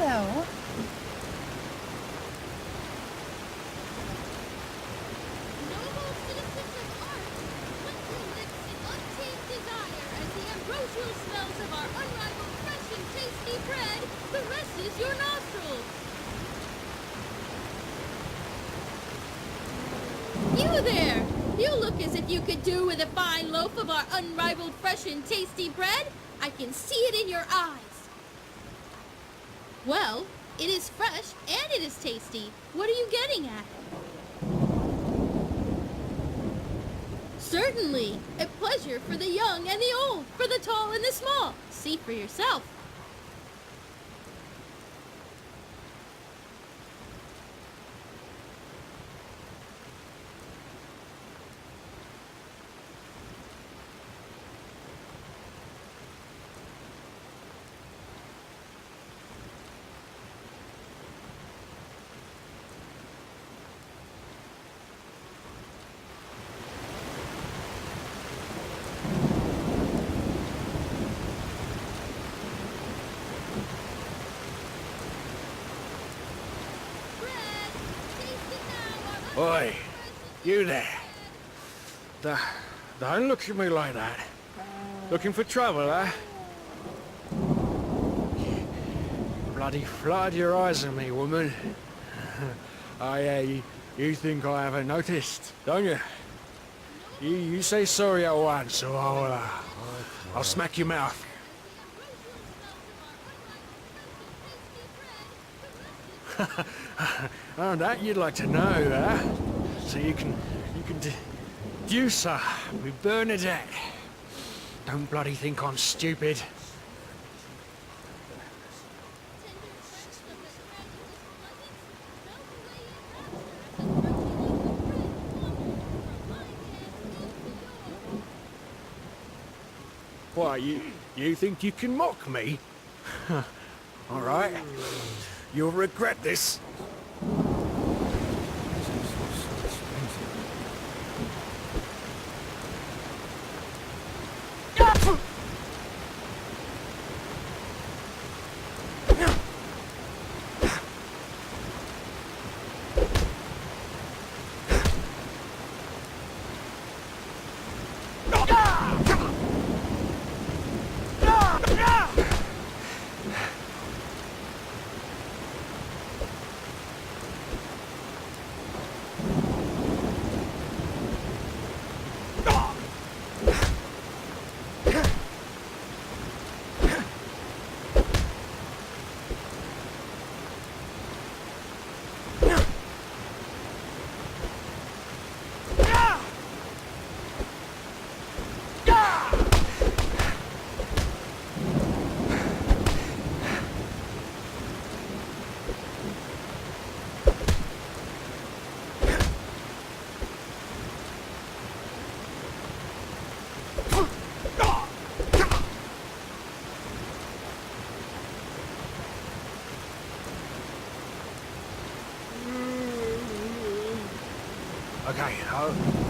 Hello. Noble citizens of art, let your lips in untamed desire as the ambrosial smells of our unrivaled fresh and tasty bread caresses your nostrils. You there! You look as if you could do with a fine loaf of our unrivaled fresh and tasty bread. I can see it in your eyes. Well, it is fresh and it is tasty. What are you getting at? Certainly, a pleasure for the young and the old, for the tall and the small. See for yourself. Oi, you there. Don't look at me like that. Looking for trouble, eh? You bloody flood your eyes at me, woman. You think I haven't noticed, don't you? You say sorry at once, so I'll smack your mouth. Oh, that you'd like to know, huh? So you can deduce her with Bernadette. Don't bloody think I'm stupid. Why, you think you can mock me? All right. You'll regret this.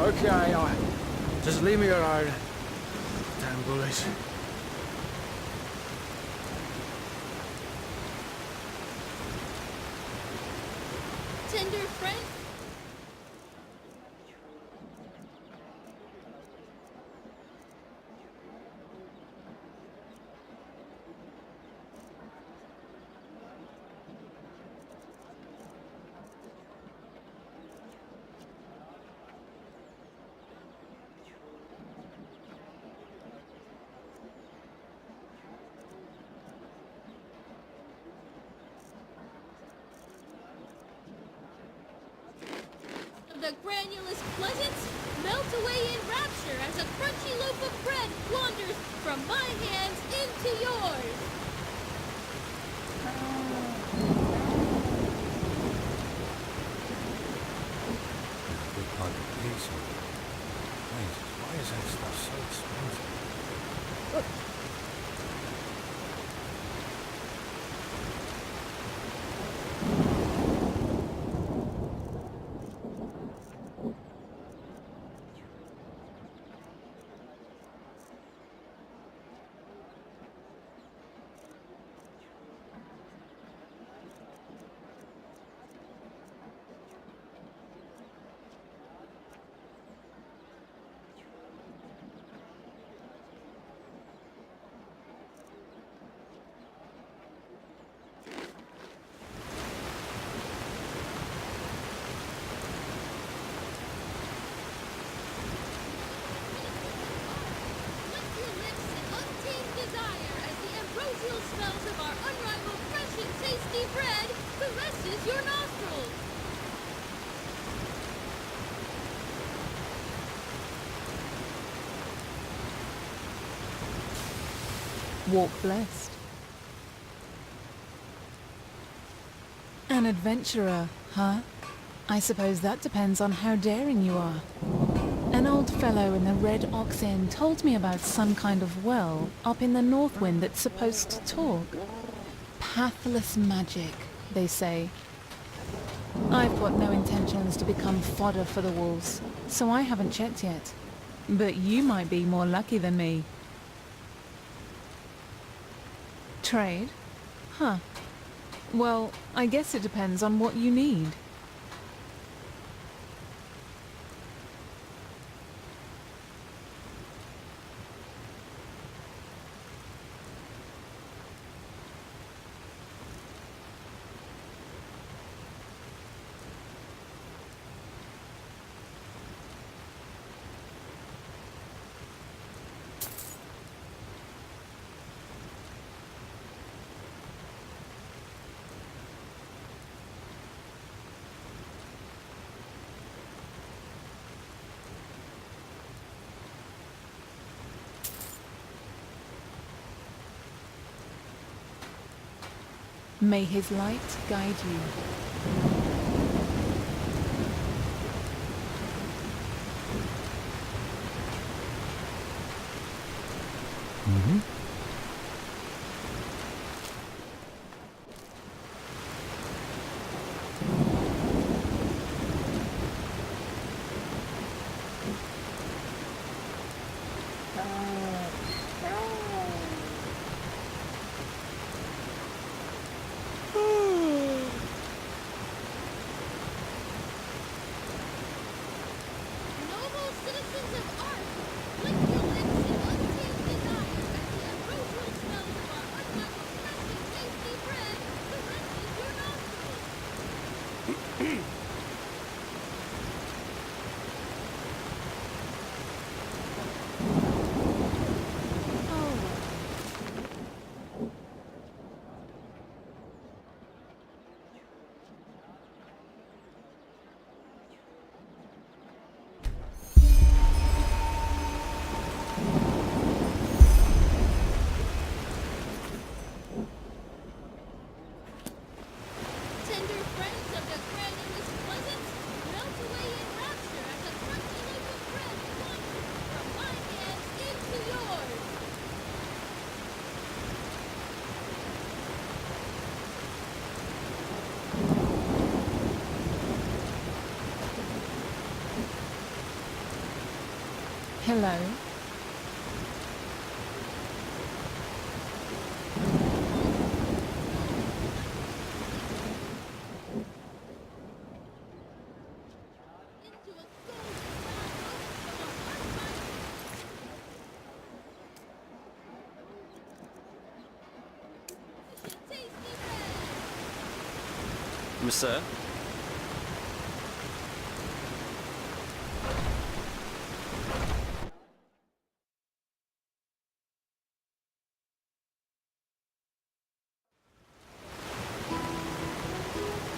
Okay, just leave me alone. Damn bullies. Tender friend? The granulous pleasance melt away in rapture as a crunchy loaf of bread wanders from my hands into yours. Good part of the piece. Why is that stuff so expensive? Walk blessed. An adventurer, huh? I suppose that depends on how daring you are. An old fellow in the Red Ox Inn told me about some kind of well up in the Northwind that's supposed to talk. Pathless magic, they say. I've got no intentions to become fodder for the wolves, so I haven't checked yet. But you might be more lucky than me. Trade? Huh. Well, I guess it depends on what you need. May his light guide you. Noble citizens of Ark, lick your lips in untamed desire as the ambrosial smells of our unrivaled fresh and tasty bread caresses your nostrils. Tender friends of the grand and this pleasance, melt away in rapture as a crunchy loaf of bread wanders from my hands into yours. Hello. Into a golden brown ocean of our unrivaled fresh and tasty bread. Sir?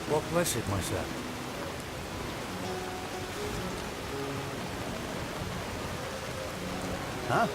What bless it, my son? Huh?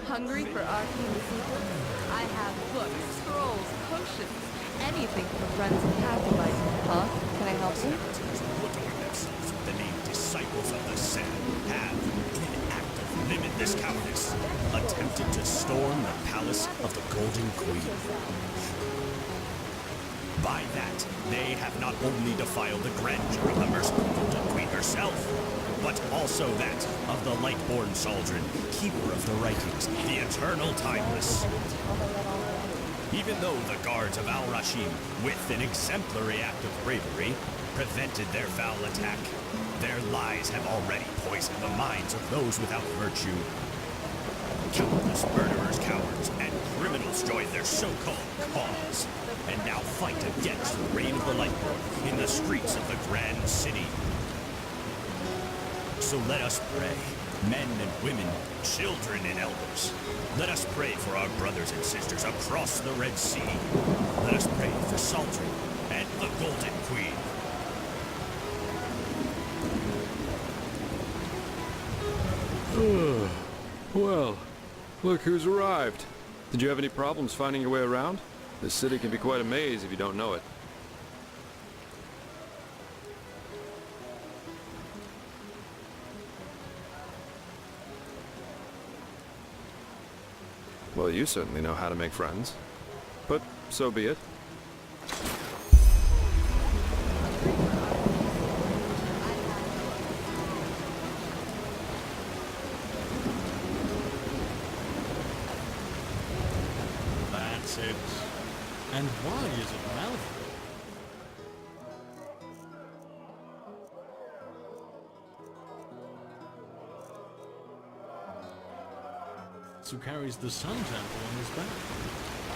Hungry for arcane secrets? I have books, scrolls, potions, anything for friends and acolytes. Huh? Can I help you? Looking themselves with the name Disciples of the Sand have, in an act of limitless cowardice, attempted to storm the palace of the Golden Queen. By that, they have not only defiled the grandeur of the merciful Golden Queen herself, but also that of the Lightborn Chaldron, keeper of the writings, the eternal timeless. Even though the guards of Al-Rashim, with an exemplary act of bravery, prevented their foul attack, their lies have already poisoned the minds of those without virtue. Countless murderers, cowards, and criminals criminals joined their so-called cause, and now fight against the reign of the Lightborn in the streets of the Grand City. So let us pray, men and women, children and elders. Let us pray for our brothers and sisters across the Red Sea. Let us pray for Saldrin and the Golden Queen. Well, look who's arrived. Did you have any problems finding your way around? This city can be quite a maze if you don't know it. Well, you certainly know how to make friends. But so be it. That's it. And why is it Malfoy? Who carries the Sun Temple on his back?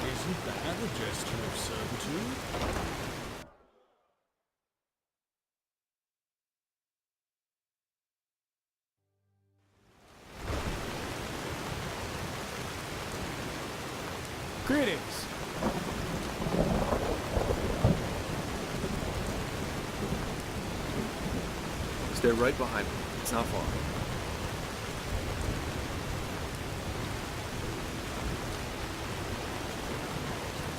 Isn't that a gesture of servitude? Greetings! Stay right behind me. It's not far.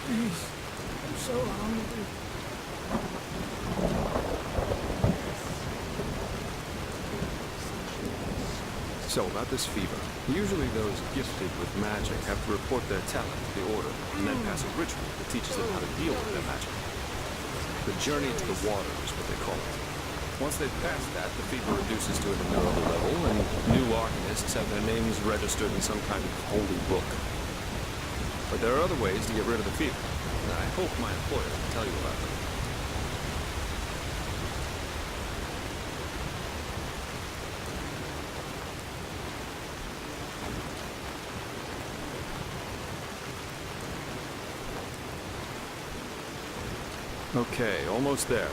Please, I'm so hungry. So, about this fever. Usually those gifted with magic have to report their talent to the Order, and then pass a ritual that teaches them how to deal with their magic. The journey into the water is what they call it. Once they've passed that, the fever reduces to an endurable level, and new arcanists have their names registered in some kind of holy book. But there are other ways to get rid of the fever, and I hope my employer can tell you about them. Okay, almost there.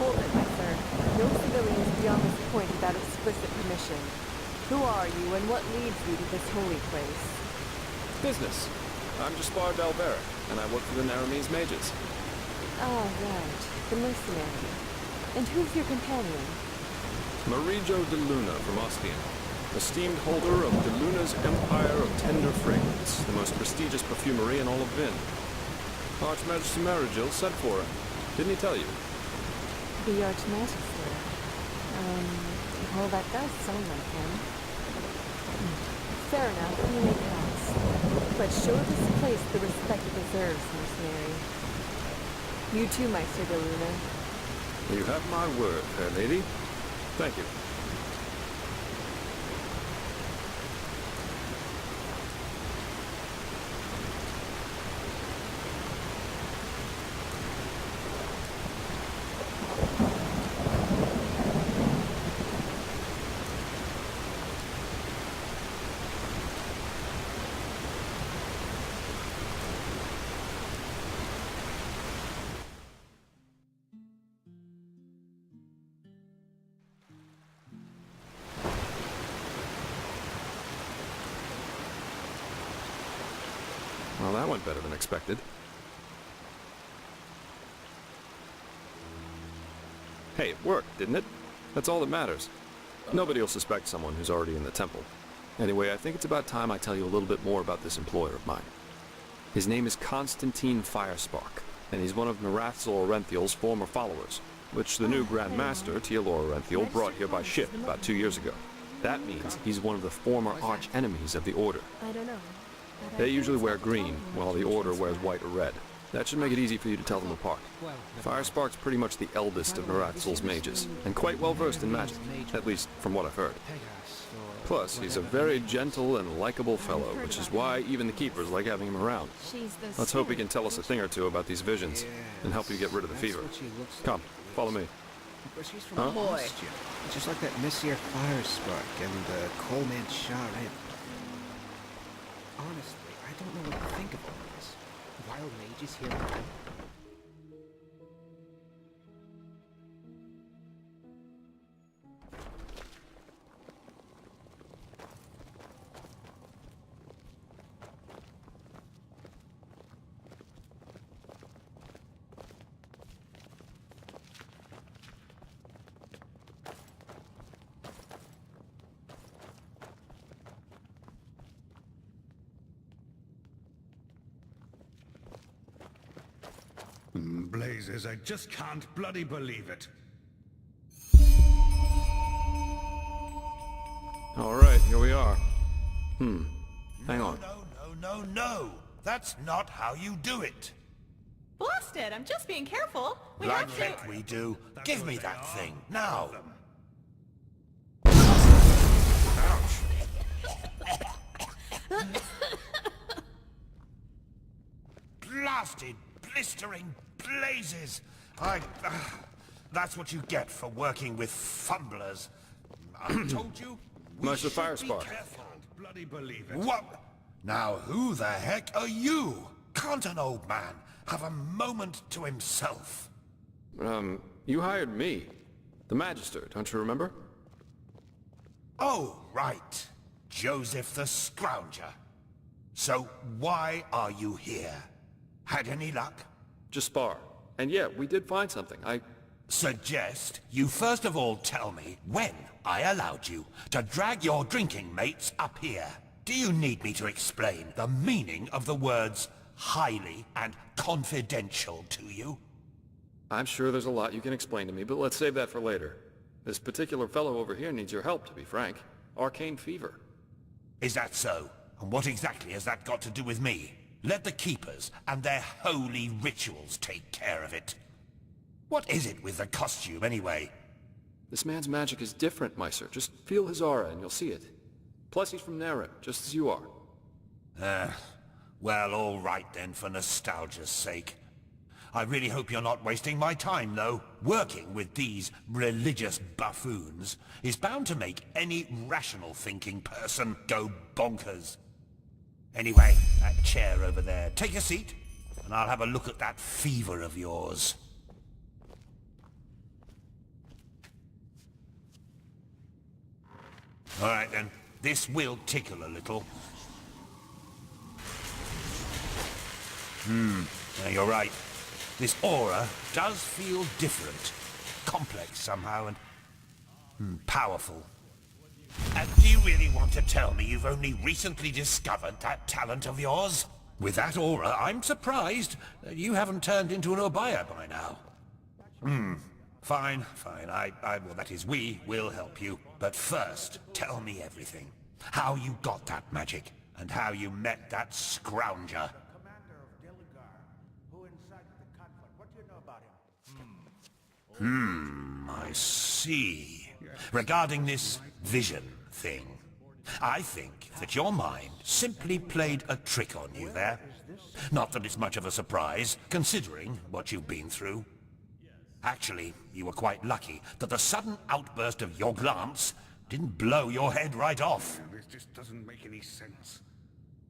Hold it, my sir. No civilians beyond this point without explicit permission. Who are you, and what leads you to this holy place? Business. I'm dal'varek, and I work for the Naramese mages. Ah, right. The mercenary. And who's your companion? Marijo de Luna from Ostian, esteemed holder of de Luna's Empire of Tender Fragrance, the most prestigious perfumery in all of Vin. Archmagistra Marigil sent for him. Didn't he tell you? The Archmagister. Well, that does sound like him. Fair enough, you may pass. But show this place the respect it deserves, mercenary. You too, Maester de Luna. You have my word, fair lady. Thank you. Well, that went better than expected. Hey, it worked, didn't it? That's all that matters. Nobody will suspect someone who's already in the temple. Anyway, I think it's about time I tell you a little bit more about this employer of mine. His name is Constantine Firespark, and he's one of Narathzor Orenthiel's former followers, which the new Grand Master, Tealor Orenthiel, brought here by ship about 2 years ago. That means he's one of the former arch-enemies of the Order. I don't know. They usually wear green, while the Order wears white or red. That should make it easy for you to tell them apart. Firespark's pretty much the eldest of Narathzor's mages, and quite well versed in magic, at least from what I've heard. Plus, he's a very gentle and likable fellow, which is why even the keepers like having him around. Let's hope he can tell us a thing or two about these visions, and help you get rid of the fever. Come, follow me. But she's from Huh? Austria, just like that Messier Firespark and Coleman Charin. Honestly, I don't know what to think of all this. Wild mages here. Blazes, I just can't bloody believe it. All right, here we are. Hang on. No. That's not how you do it. Blast it! I'm just being careful. We Like have to. heck we do. Give me that thing, now. Blasted, blistering blazes. That's what you get for working with fumblers. I told you. Meister Firespark. Bloody believe it. What? Now who the heck are you? Can't an old man have a moment to himself? You hired me. The Magister, don't you remember? Oh, right. Joseph the Scrounger. So why are you here? Had any luck? Just spar. And yeah, we did find something. Suggest you first of all tell me when I allowed you to drag your drinking mates up here. Do you need me to explain the meaning of the words highly and confidential to you? I'm sure there's a lot you can explain to me, but let's save that for later. This particular fellow over here needs your help, to be frank. Arcane fever. Is that so? And what exactly has that got to do with me? Let the Keepers and their holy rituals take care of it. What is it with the costume, anyway? This man's magic is different, Meister. Just feel his aura and you'll see it. Plus he's from Narim, just as you are. Well, all right then, for nostalgia's sake. I really hope you're not wasting my time, though. Working with these religious buffoons is bound to make any rational thinking person go bonkers. Anyway, that chair over there. Take a seat, and I'll have a look at that fever of yours. All right then, this will tickle a little. Now you're right. This aura does feel different. Complex somehow and powerful. And do you really want to tell me you've only recently discovered that talent of yours? With that aura, I'm surprised that you haven't turned into an Obaya by now. Fine. Well, that is, we will help you. But first, tell me everything. How you got that magic, and how you met that Scrounger. I see. Regarding this vision thing, I think that your mind simply played a trick on you there. Not that it's much of a surprise, considering what you've been through. Actually, you were quite lucky that the sudden outburst of your glance didn't blow your head right off. This just doesn't make any sense.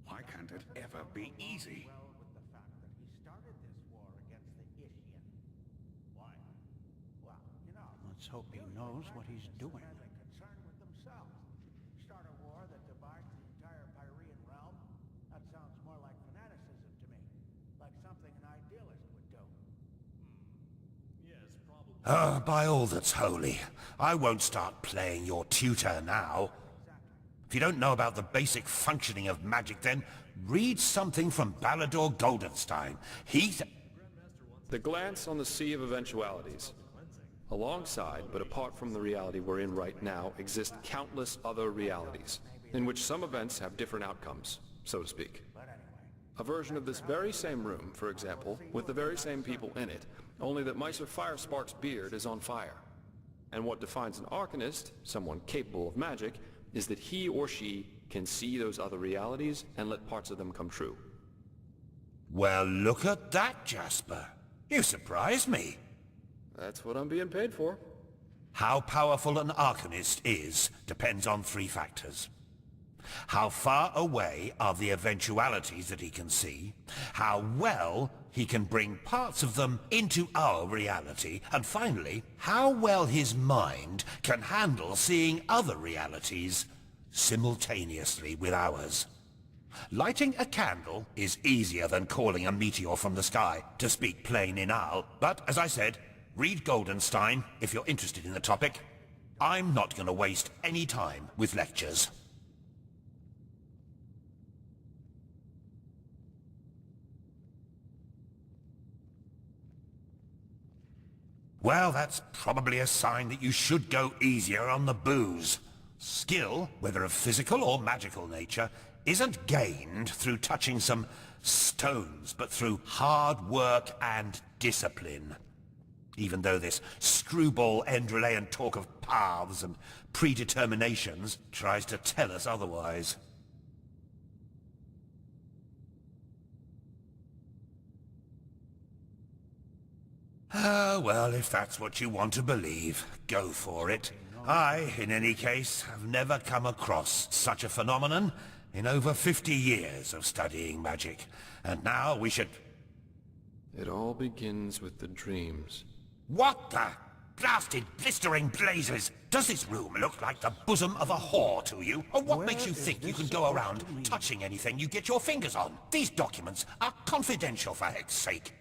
Why can't it ever be easy? Let's hope he knows what he's doing. Start a war that divides the entire Pyrean realm? That sounds more like fanaticism to me. Like something an idealist would do. Yes, probably. By all that's holy, I won't start playing your tutor now. If you don't know about the basic functioning of magic, then read something from Balador Goldenstein. The glance on the sea of eventualities. Alongside, but apart from the reality we're in right now, exist countless other realities, in which some events have different outcomes, so to speak. A version of this very same room, for example, with the very same people in it, only that Meister Firespark's beard is on fire. And what defines an Arcanist, someone capable of magic, is that he or she can see those other realities and let parts of them come true. Well, look at that, Jasper. You surprise me. That's what I'm being paid for. How powerful an Arcanist is depends on 3 factors. How far away are the eventualities that he can see, how well he can bring parts of them into our reality, and finally, how well his mind can handle seeing other realities simultaneously with ours. Lighting a candle is easier than calling a meteor from the sky, to speak plain inal, but as I said, read Goldenstein if you're interested in the topic. I'm not going to waste any time with lectures. Well, that's probably a sign that you should go easier on the booze. Skill, whether of physical or magical nature, isn't gained through touching some stones, but through hard work and discipline. Even though this screwball Enderalian talk of paths and predeterminations tries to tell us otherwise. Well, if that's what you want to believe, go for it. I, in any case, have never come across such a phenomenon in over 50 years of studying magic. And now we should... It all begins with the dreams. What the blasted blistering blazes? Does this room look like the bosom of a whore to you? Or what makes you think you can go around touching anything you get your fingers on? These documents are confidential, for heck's sake.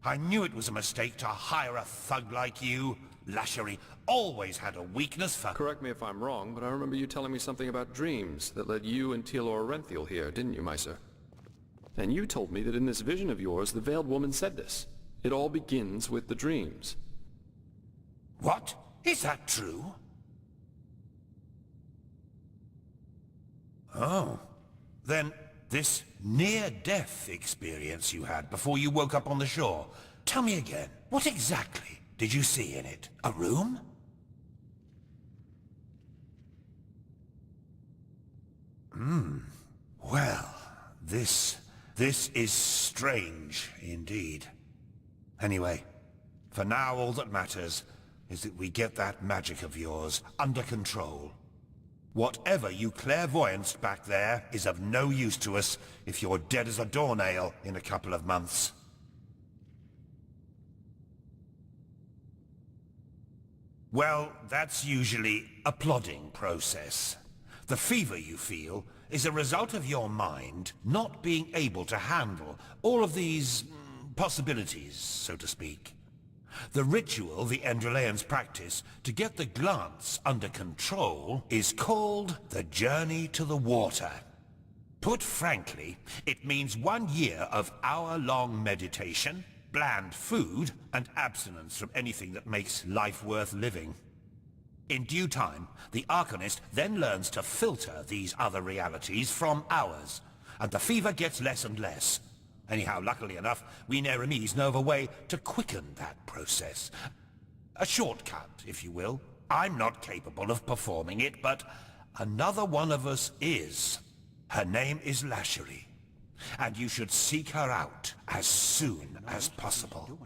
I knew it was a mistake to hire a thug like you. Lashery always had a weakness for... Correct me if I'm wrong, but I remember you telling me something about dreams that led you and Tealor Renthiel here, didn't you, Meister? And you told me that in this vision of yours, the Veiled Woman said this. It all begins with the dreams. What? Is that true? Oh. Then this near-death experience you had before you woke up on the shore. Tell me again, what exactly did you see in it? A room? Well, this is strange indeed. Anyway, for now all that matters is that we get that magic of yours under control. Whatever you clairvoyanced back there is of no use to us if you're dead as a doornail in a couple of months. Well, that's usually a plodding process. The fever you feel is a result of your mind not being able to handle all of these possibilities, so to speak. The ritual the Enderalians practice to get the glance under control is called the Journey to the Water. Put frankly, it means 1 year of hour-long meditation, bland food, and abstinence from anything that makes life worth living. In due time, the Arcanist then learns to filter these other realities from ours, and the fever gets less and less. Anyhow, luckily enough, we Neremes know of a way to quicken that process. A shortcut, if you will. I'm not capable of performing it, but another one of us is. Her name is Lashery, and you should seek her out as soon as possible.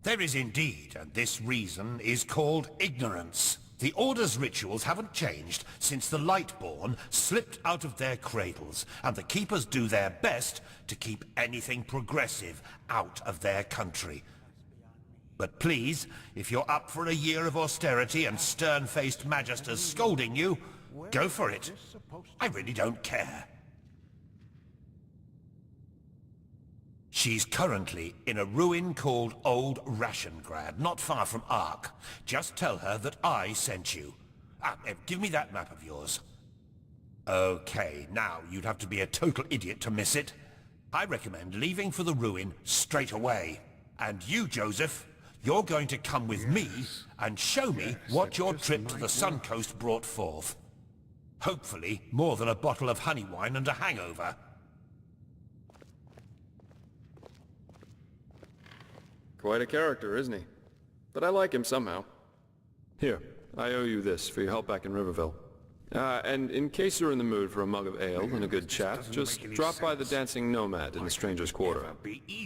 There is indeed, and this reason is called ignorance. The Order's rituals haven't changed since the Lightborn slipped out of their cradles, and the Keepers do their best to keep anything progressive out of their country. But please, if you're up for a year of austerity and stern-faced magisters scolding you, go for it. I really don't care. She's currently in a ruin called Old Rationgrad, not far from Ark. Just tell her that I sent you. Give me that map of yours. Okay, now you'd have to be a total idiot to miss it. I recommend leaving for the ruin straight away. And you, Joseph, you're going to come with me and show me what your trip to the Sun Coast brought forth. Hopefully, more than a bottle of honey wine and a hangover. Quite a character, isn't he? But I like him somehow. Here, I owe you this for your help back in Riverville. And in case you're in the mood for a mug of ale and a good chat, just drop by the Dancing Nomad in the Stranger's Quarter.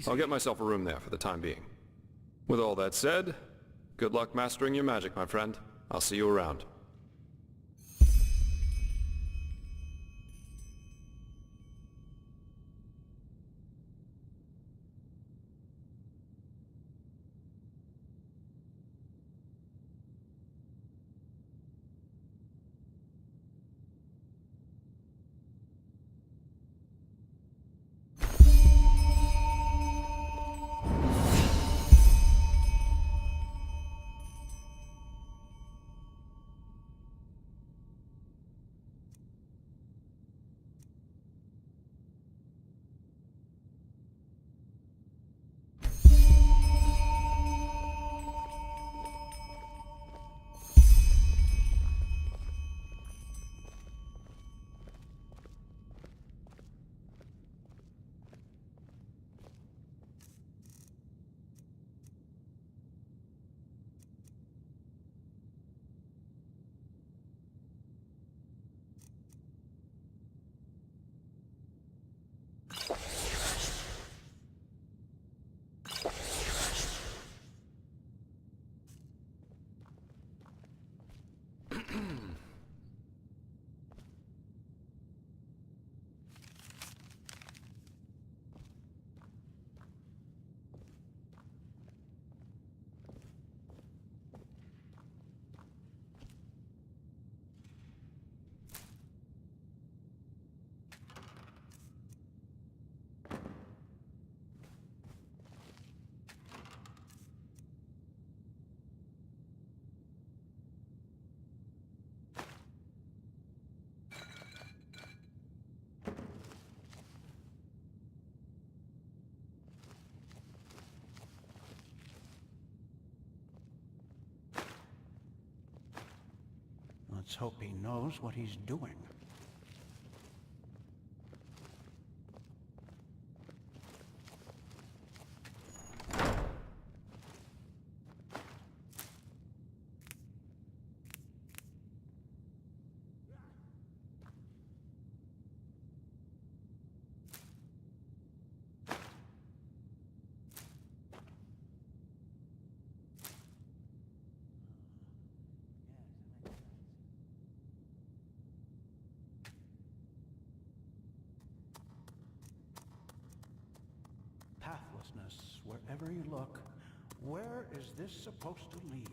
I'll get myself a room there for the time being. With all that said, good luck mastering your magic, my friend. I'll see you around. Let's hope he knows what he's doing. Pathlessness, wherever you look. Where is this supposed to lead?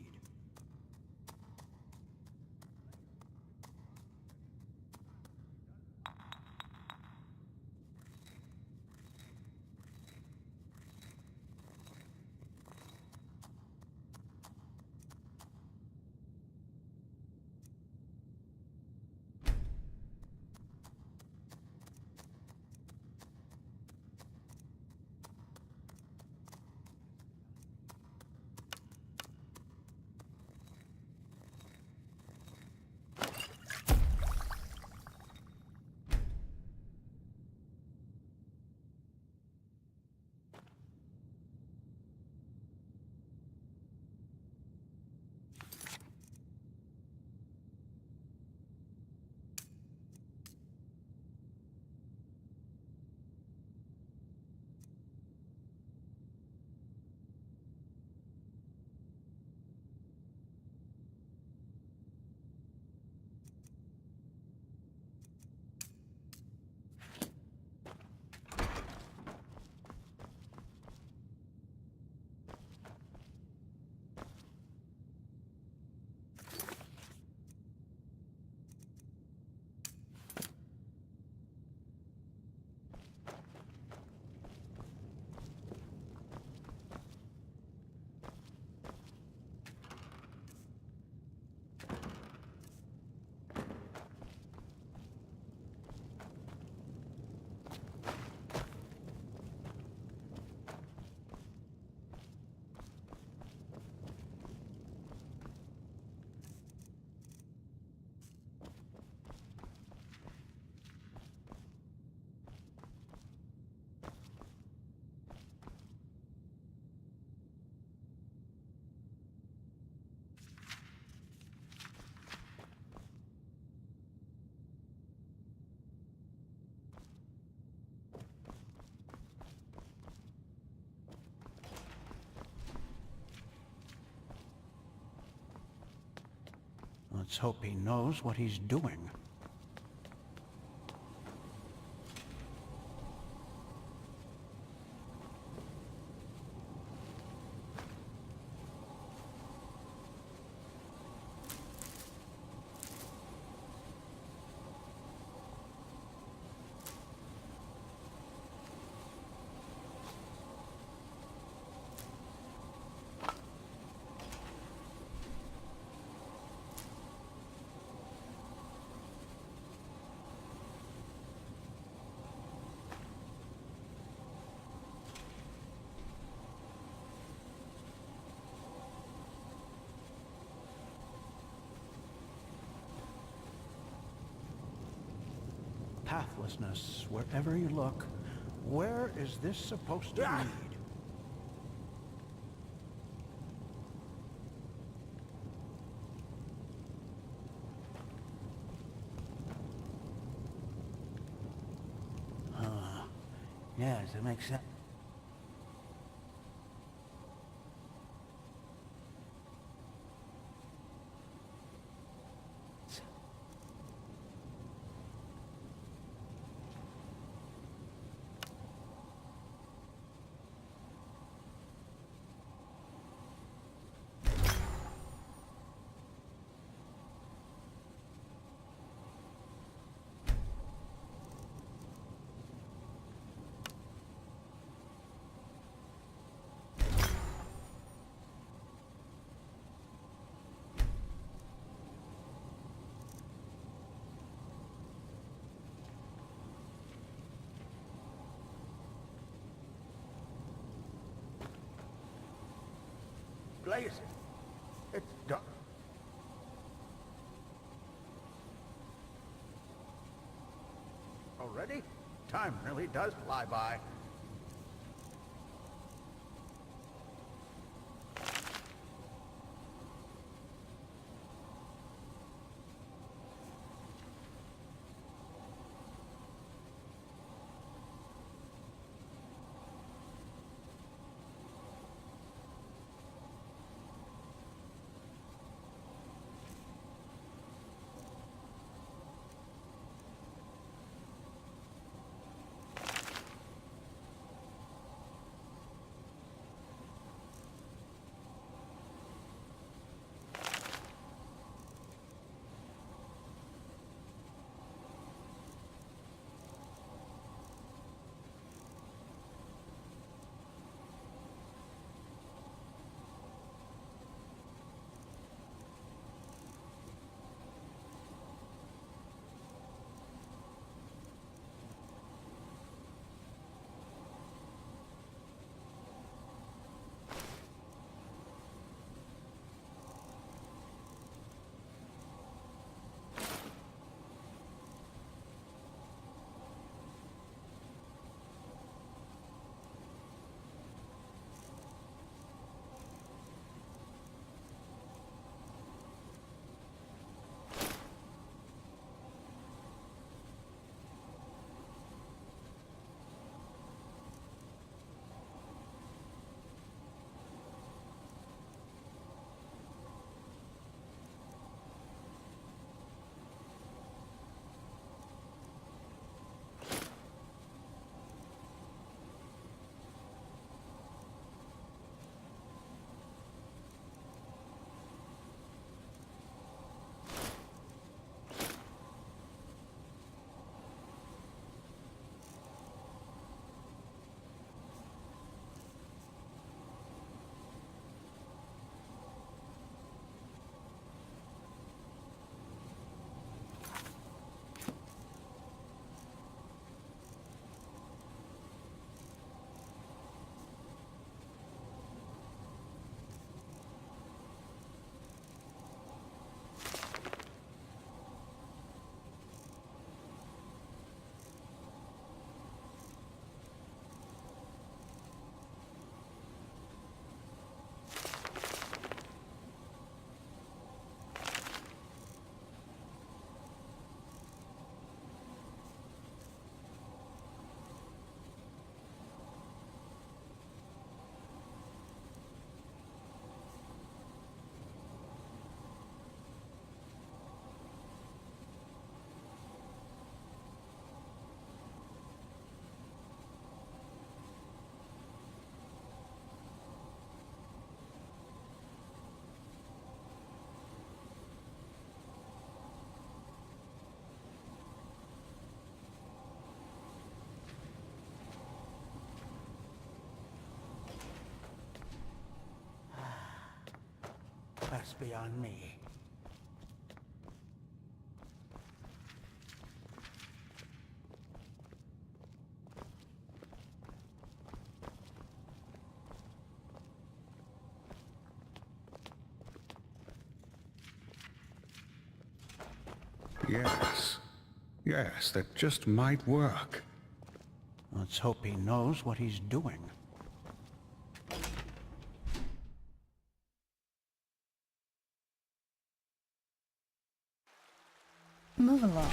Let's hope he knows what he's doing. Pathlessness wherever you look. Where is this supposed to lead? Yes, it makes sense. Blaze it. It's done. Already? Time really does fly by. That's beyond me. Yes. Yes, that just might work. Let's hope he knows what he's doing. Move along.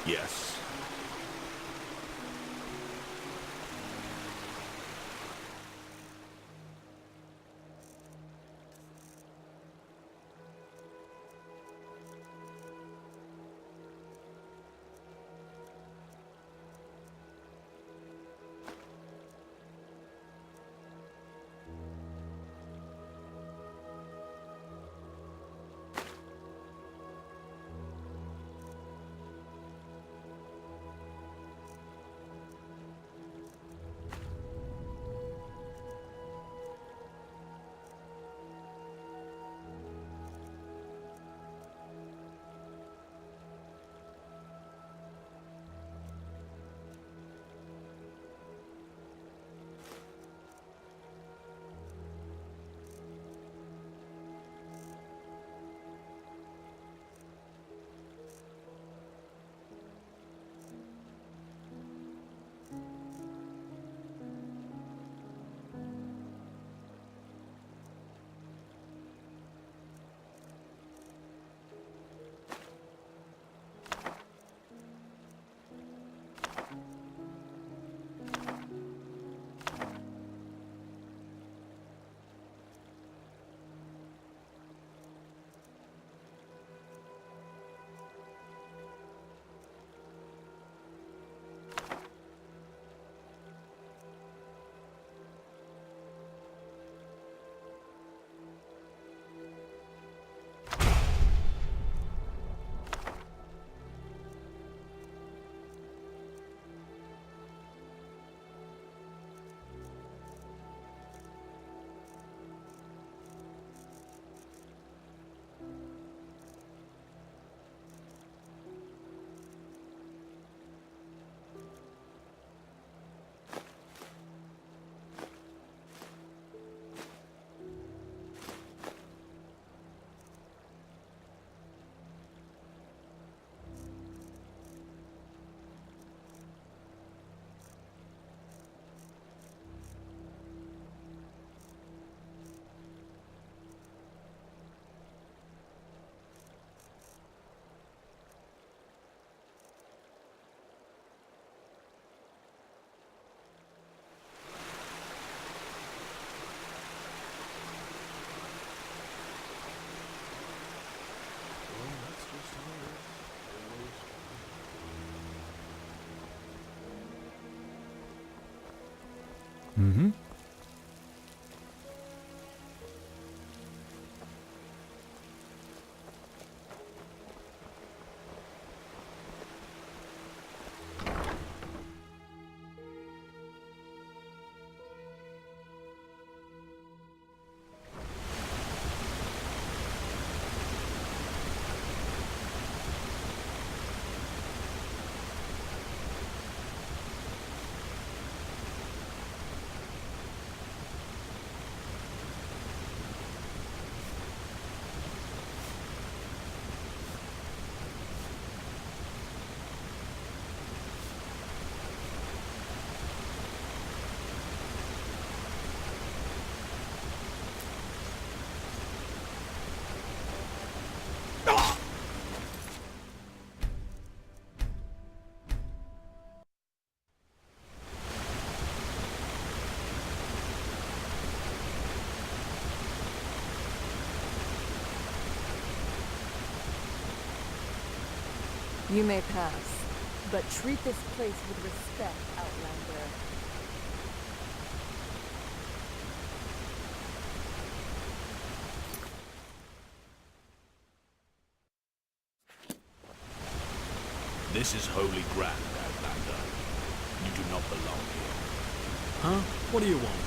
Yes. Mm-hmm. You may pass, but treat this place with respect, Outlander. This is holy ground, Outlander. You do not belong here. Huh? What do you want?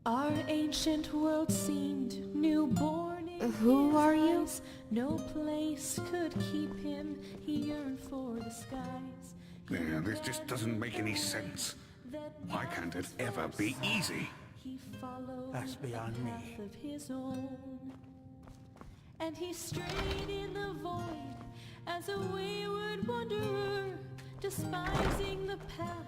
Our ancient world seemed newborn in Who his are you? eyes. No place could keep him. He yearned for the skies. Yeah, this just doesn't make any sense. Why can't it ever be easy? He followed That's beyond a me. path of his own. And he strayed in the void as a wayward wanderer, despising the path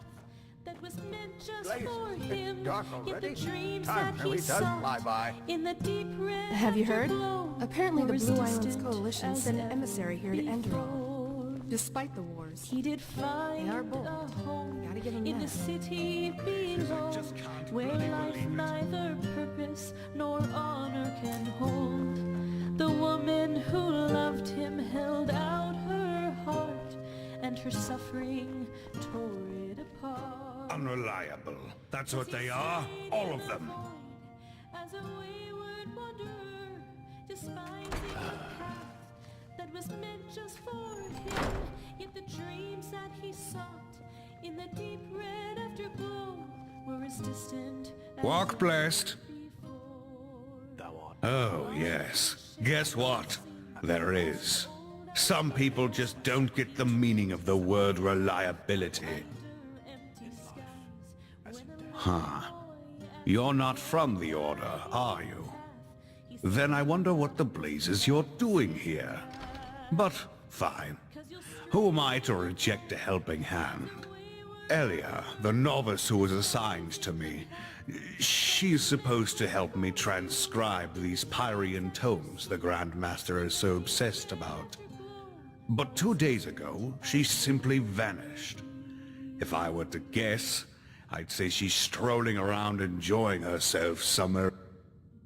that was meant just for him. dark Yet the already? dreams Time that really he does sought fly by. in the deep red Have you heard? afterglow Apparently the were as Blue Islands distant Coalition as sent an ever emissary here to ENDERAL. before. Despite the wars, He did find are bold. a home Gotta give him in the that. city below, just can't where bloody life believe it. neither purpose nor honor can hold. The woman who loved him held out her heart, and her suffering tore it apart. Unreliable. That's what they are. All of them. As a wayward wanderer, despising the path that was meant just for him, yet the dreams that he sought in the deep red afterglow were as distant as Walk blessed. before. Oh, yes. Guess what? There is. Some people just don't get the meaning of the word reliability. Huh. You're not from the Order, are you? Then I wonder what the blazes you're doing here. But, fine. Who am I to reject a helping hand? Elia, the novice who was assigned to me, she's supposed to help me transcribe these Pyrian tomes the Grand Master is so obsessed about. But 2 days ago, she simply vanished. If I were to guess, I'd say she's strolling around enjoying herself somewhere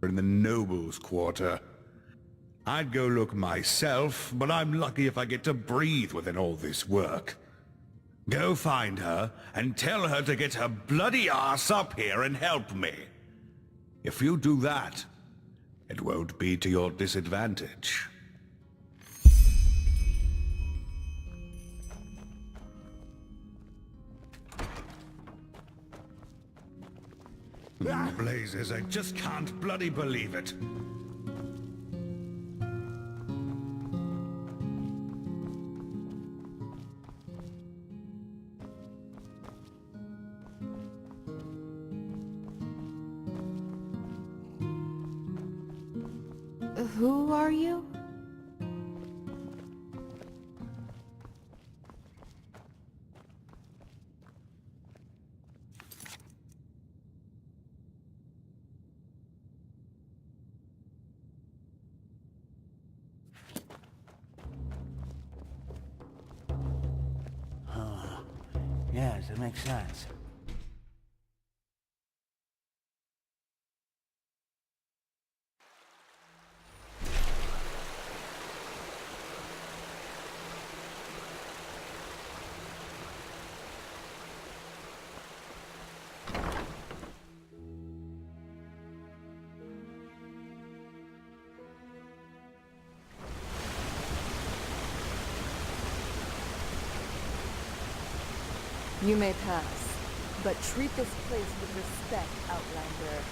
in the nobles' quarter. I'd go look myself, but I'm lucky if I get to breathe within all this work. Go find her and tell her to get her bloody ass up here and help me. If you do that, it won't be to your disadvantage. Blazes, I just can't bloody believe it. Who are you? Yes, it makes sense. You may pass, but treat this place with respect, Outlander.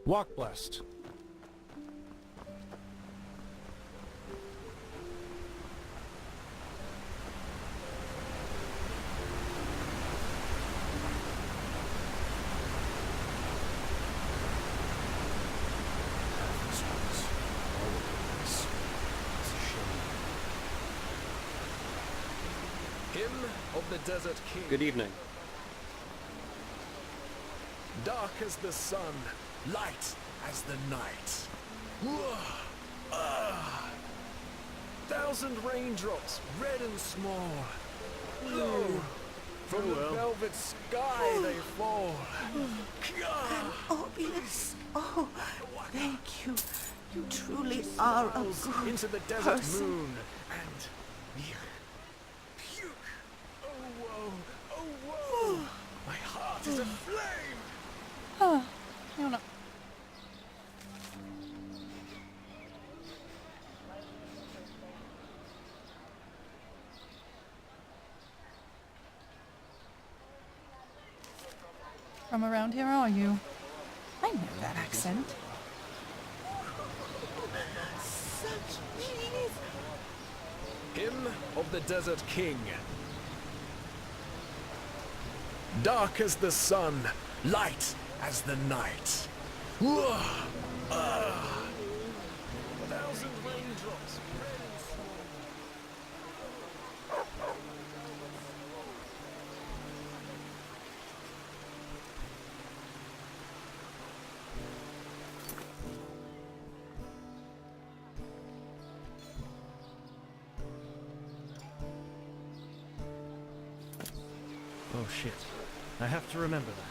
Walk blessed. Hymn of the Desert King. Good evening. Dark as the sun, light as the night. Thousand raindrops, red and small. Lo, from the velvet sky they fall. Obvious. Oh, thank you. You truly are a good Into the desert person. moon and puke. Oh whoa, oh whoa. My heart is aflame. You're not... From around here, are you? I know that accent. Such cheese. Hymn of the Desert King. Dark as the sun, light as the night. Thousand raindrops, red and small. Oh shit. I have to remember that.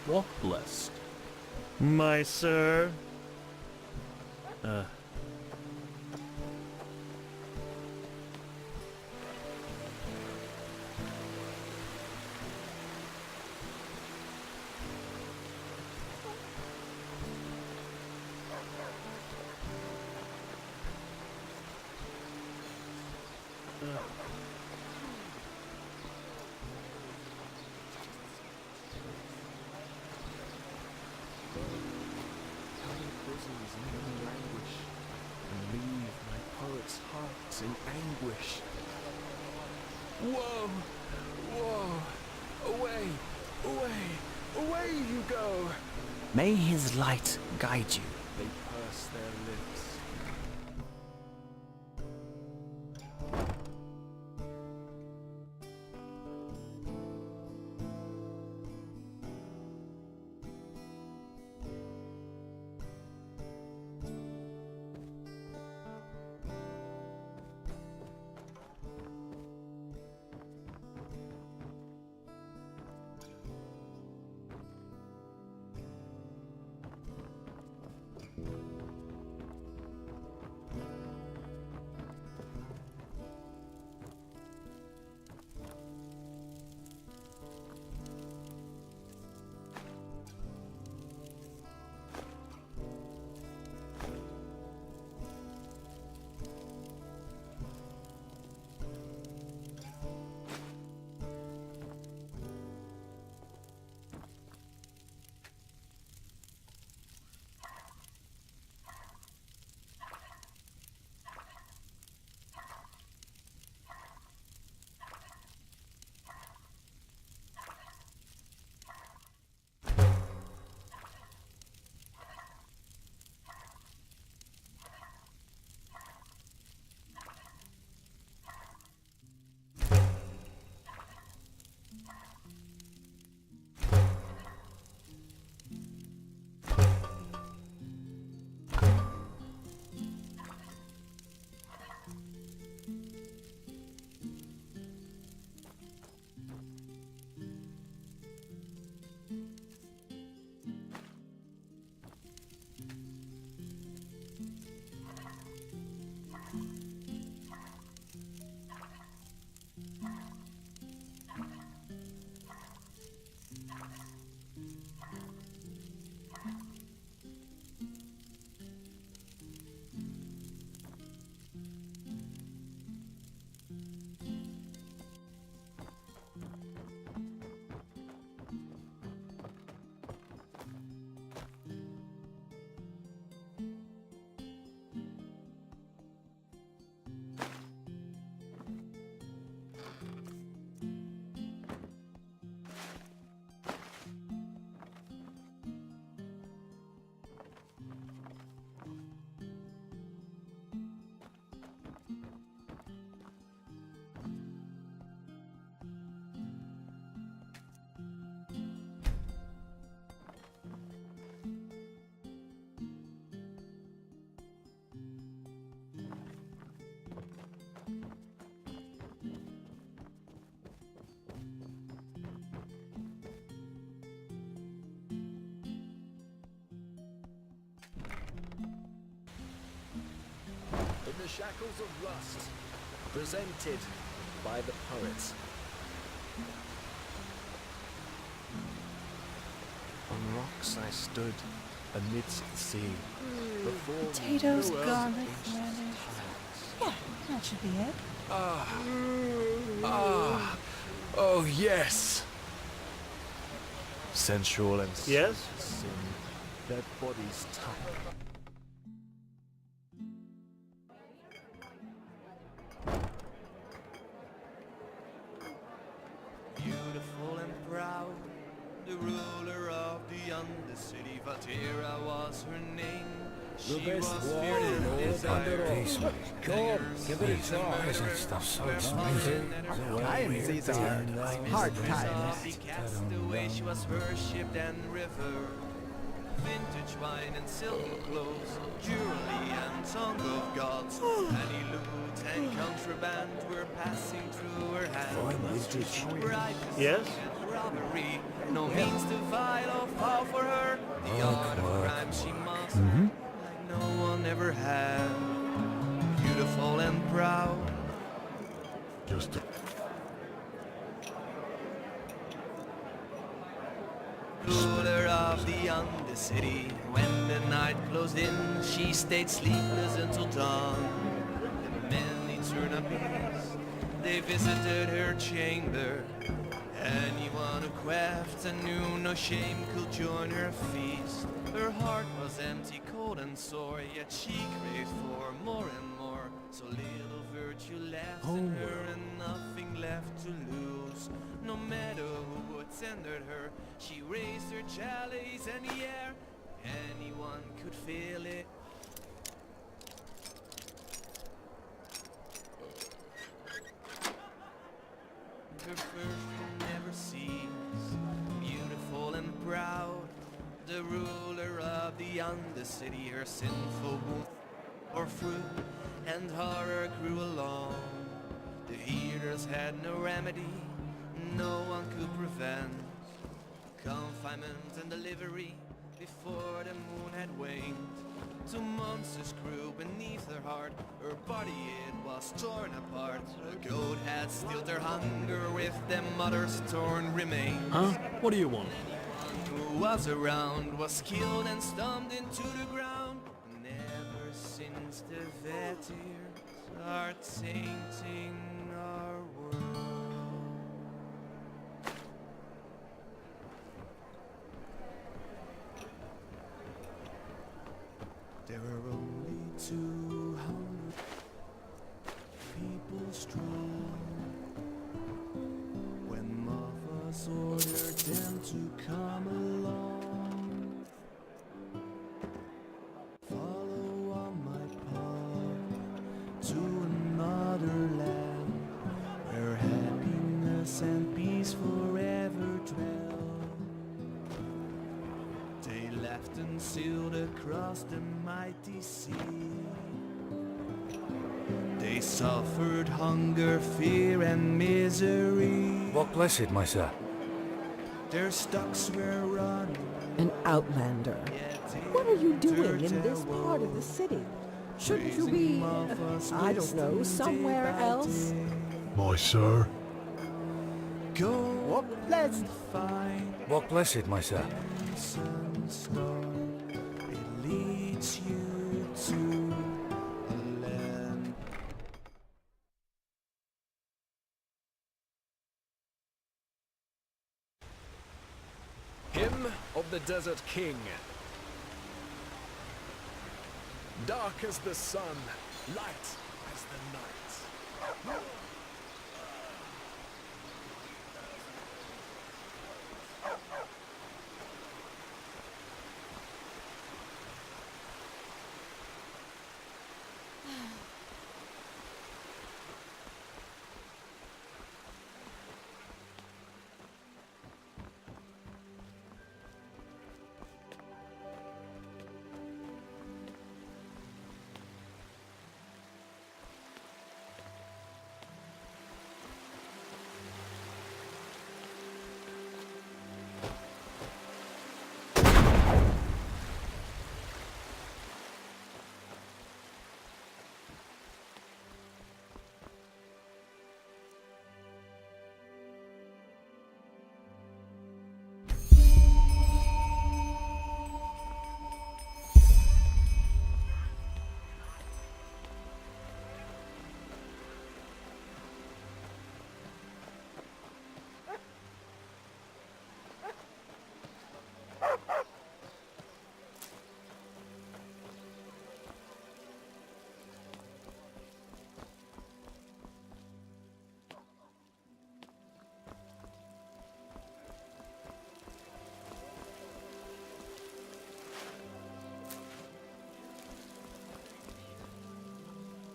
Walk blessed. My sir. Bosoms in languish, and leave my poet's heart in anguish. Whoa, whoa, away, away, away you go. May his light guide you. They purse their lips. shackles of lust, presented by the poets. On rocks I stood amidst the sea. Before Potatoes, the world's garlic, ancient radish. tides. Yeah, that should be it. Oh yes. Sensual and Yes? sin, their bodies touch. Beautiful and proud, the ruler of the Undercity, Valtera was her name. She was feared and desired. Come, give it a try. Why is that stuff so expensive? Times these are hard times. Be cast away, she was worshipped and revered. Vintage wine and silken clothes, jewelry and tongue of gods. Any loot and contraband were passing through her hands. Privacy Yes? and robbery, no means to vile or foul for her. The art of crime she mastered, like no one ever had. Beautiful and proud. Just a... Ruler of the Undercity. When the night closed in, she stayed sleepless until dawn. The many turnipes, they visited her chamber. Anyone who quaffed and knew no shame could join her feast. Her heart was empty, cold and sore, yet she craved for more and more. So little virtue left in her and nothing left to lose. No matter who attended her, she raised her chalice in the air. Anyone could feel it. Her perfume never ceased, beautiful and proud. The ruler of the Undercity, her sinful womb or fruit and horror grew along. The healers had no remedy, no one could prevent confinement and delivery before the moon had waned. Two monsters grew beneath her heart, her body it was torn apart. A goat had stilled her hunger with them mother's torn remains. Huh? What do you want? Anyone who was around was killed and stumped into the ground. Never since the vet tears are tainting our world. There were only 200 people strong when Martha's ordered them to come along. Follow on my path to another land where happiness and peace forever dwell. They left and sailed across the mighty sea. They suffered hunger, fear, and misery. What blessed, my sir? Their stocks were run. An outlander. What are you doing in this part of the city? Shouldn't you be, I don't know, somewhere else? My sir? Go what blessed find. What blessed, my sir? It leads you to a land. Hymn of the Desert King. Dark as the sun, light as the night.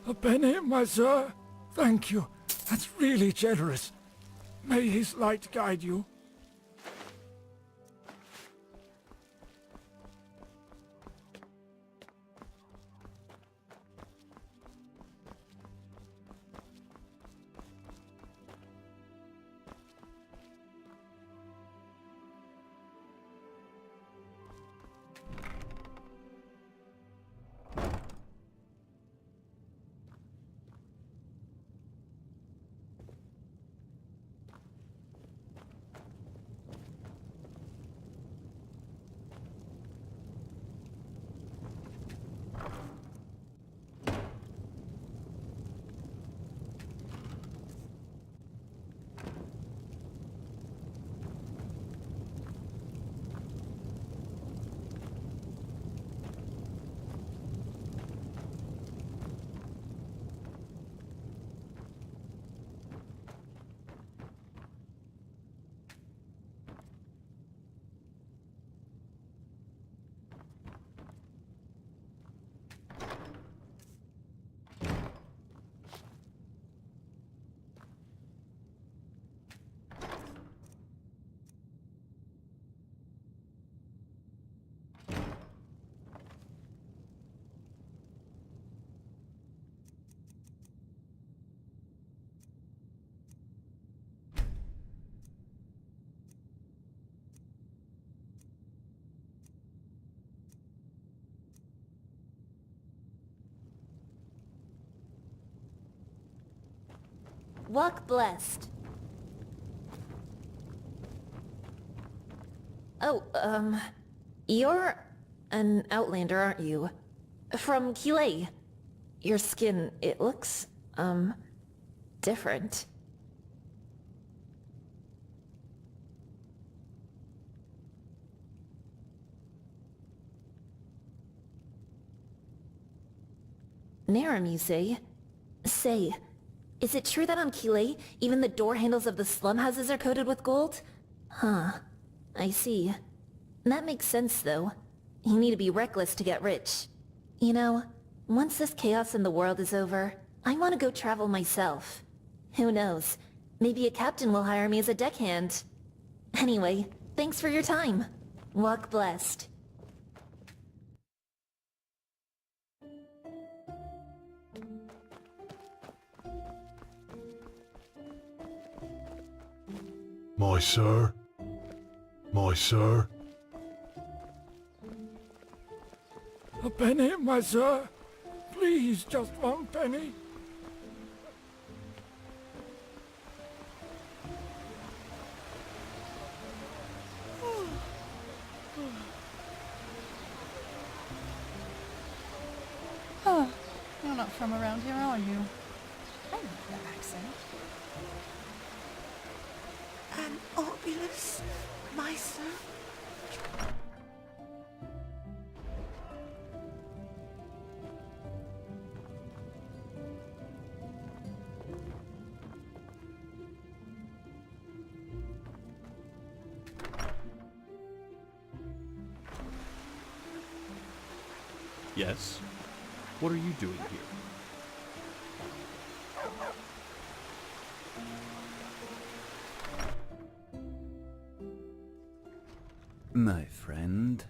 A penny, my sir? Thank you. That's really generous. May his light guide you. Walk blessed. Oh, you're an outlander, aren't you? From Kilei. Your skin, it looks, different. Narum, you say? Say, is it true that on Kilei, even the door handles of the slum houses are coated with gold? Huh. I see. That makes sense, though. You need to be reckless to get rich. You know, once this chaos in the world is over, I want to go travel myself. Who knows? Maybe a captain will hire me as a deckhand. Anyway, thanks for your time. Walk blessed. My sir? My sir? A penny, my sir? Please, just one penny. Huh. You're not from around here, are you? I know that accent. An obulus, my sir? Yes? What are you doing here? My friend.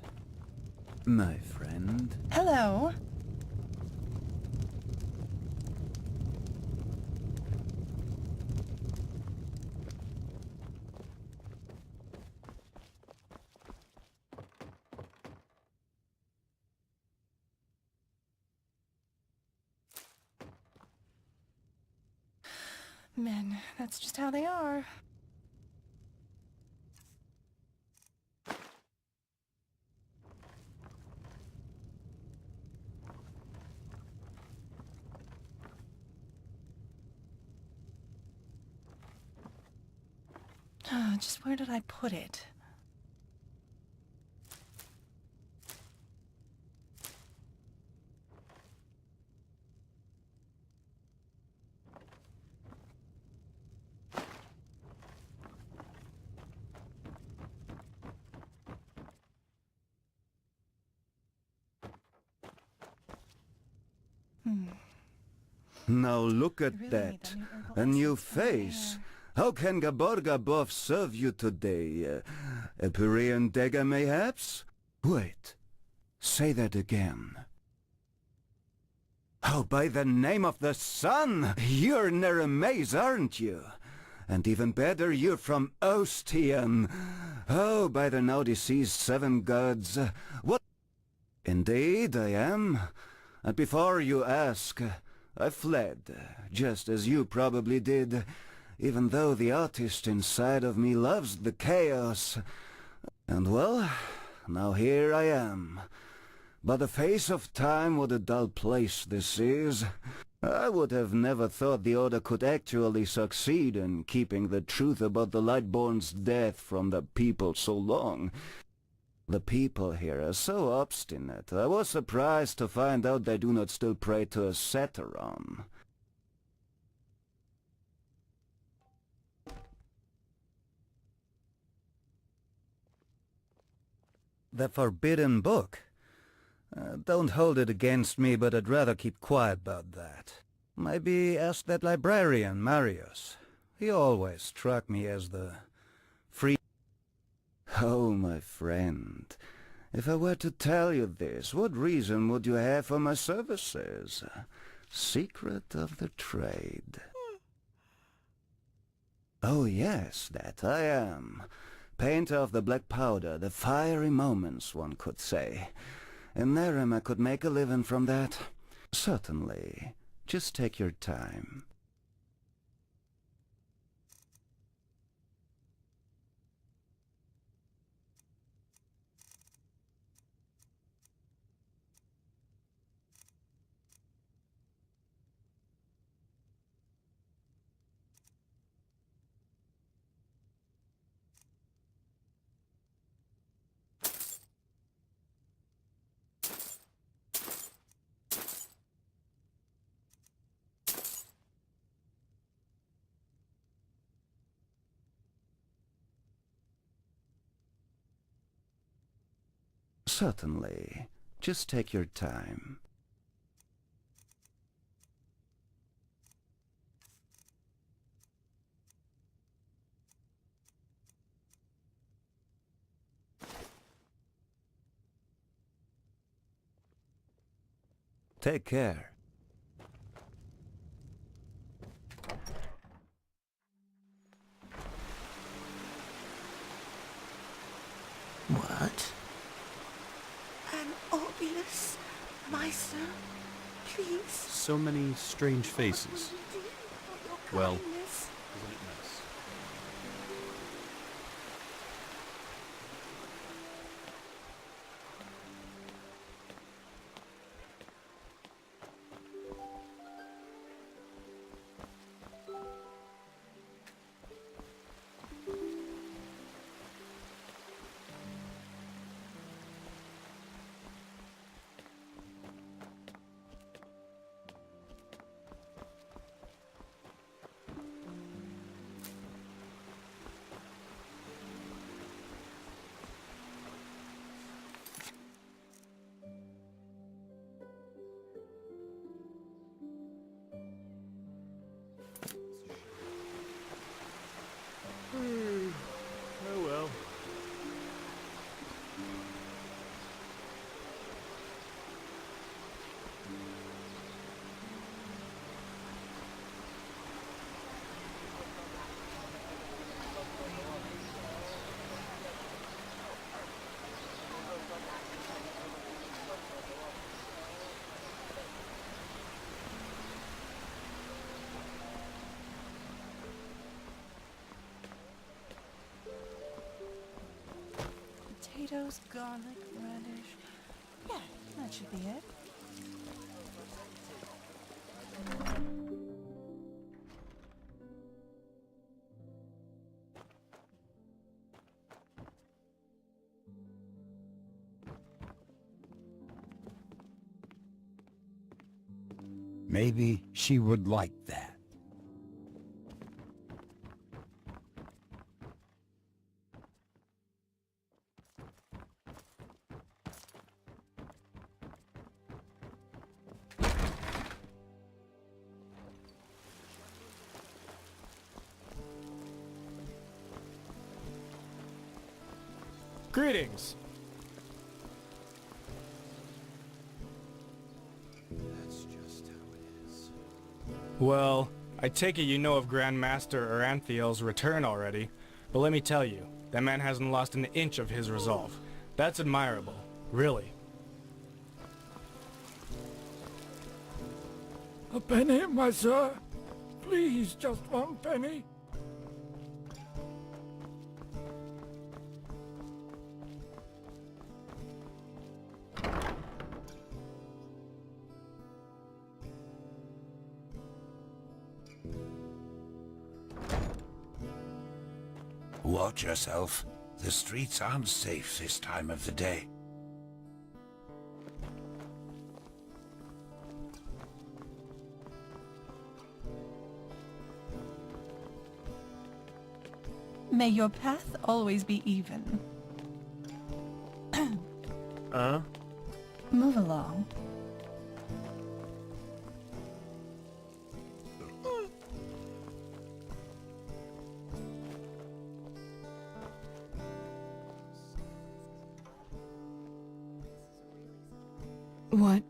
My friend. Hello. Men, that's just how they are. Just where did I put it? Now look at that. A new face. How can Gaborga Boff serve you today? A Pyrean dagger, mayhaps? Wait. Say that again. Oh, by the name of the sun! You're Neremaze, aren't you? And even better, you're from Ostian. Oh, by the now deceased seven gods. What? Indeed, I am. And before you ask, I fled, just as you probably did, even though the artist inside of me loves the chaos. And well, now here I am. By the face of time, what a dull place this is. I would have never thought the Order could actually succeed in keeping the truth about the Lightborn's death from the people so long. The people here are so obstinate. I was surprised to find out they do not still pray to a Satyron. The forbidden book? Don't hold it against me, but I'd rather keep quiet about that. Maybe ask that librarian, Marius. He always struck me as the free... Oh, my friend. If I were to tell you this, what reason would you have for my services? Secret of the trade. Oh yes, that I am. Painter of the black powder, the fiery moments, one could say. In Nerem I could make a living from that. Certainly. Just take your time. Certainly. Just take your time. Take care. What? An obulus, Meister, please. So many strange faces. Well, isn't it nice? Oh well. Potatoes, garlic, radish. Yeah, that should be it. Maybe she would like that. Greetings. Well, I take it you know of Grandmaster Aranthiel's return already, but let me tell you, that man hasn't lost an inch of his resolve. That's admirable, really. A penny, my sir? Please, just one penny. Watch yourself. The streets aren't safe this time of the day. May your path always be even. Move along. What?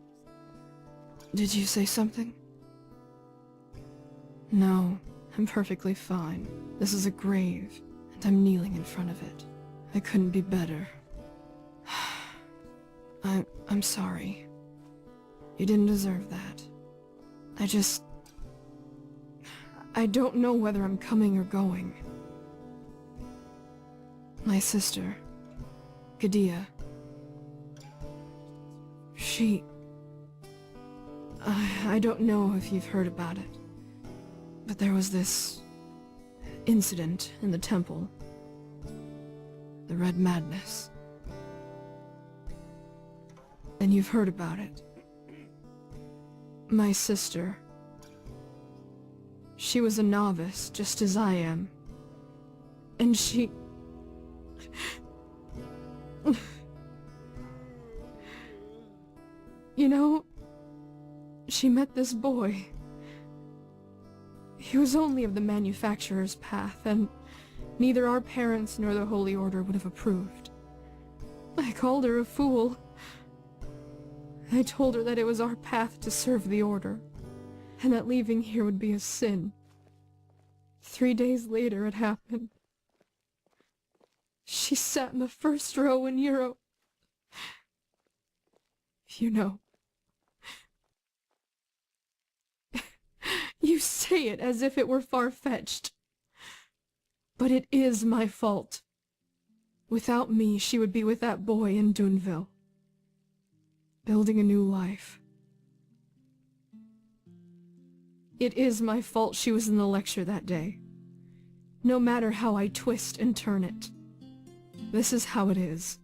Did you say something? No, I'm perfectly fine. This is a grave, and I'm kneeling in front of it. I couldn't be better. I'm sorry. You didn't deserve that. I don't know whether I'm coming or going. My sister, Gadia, I don't know if you've heard about it, but there was this incident in the temple. The Red Madness. And you've heard about it. My sister, she was a novice, just as I am. And she... You know, she met this boy. He was only of the manufacturer's path, and neither our parents nor the Holy Order would have approved. I called her a fool. I told her that it was our path to serve the Order, and that leaving here would be a sin. 3 days later it happened. She sat in the first row in Europe. You know. You say it as if it were far-fetched. But it is my fault. Without me, she would be with that boy in Dunville. Building a new life. It is my fault she was in the lecture that day. No matter how I twist and turn it. This is how it is.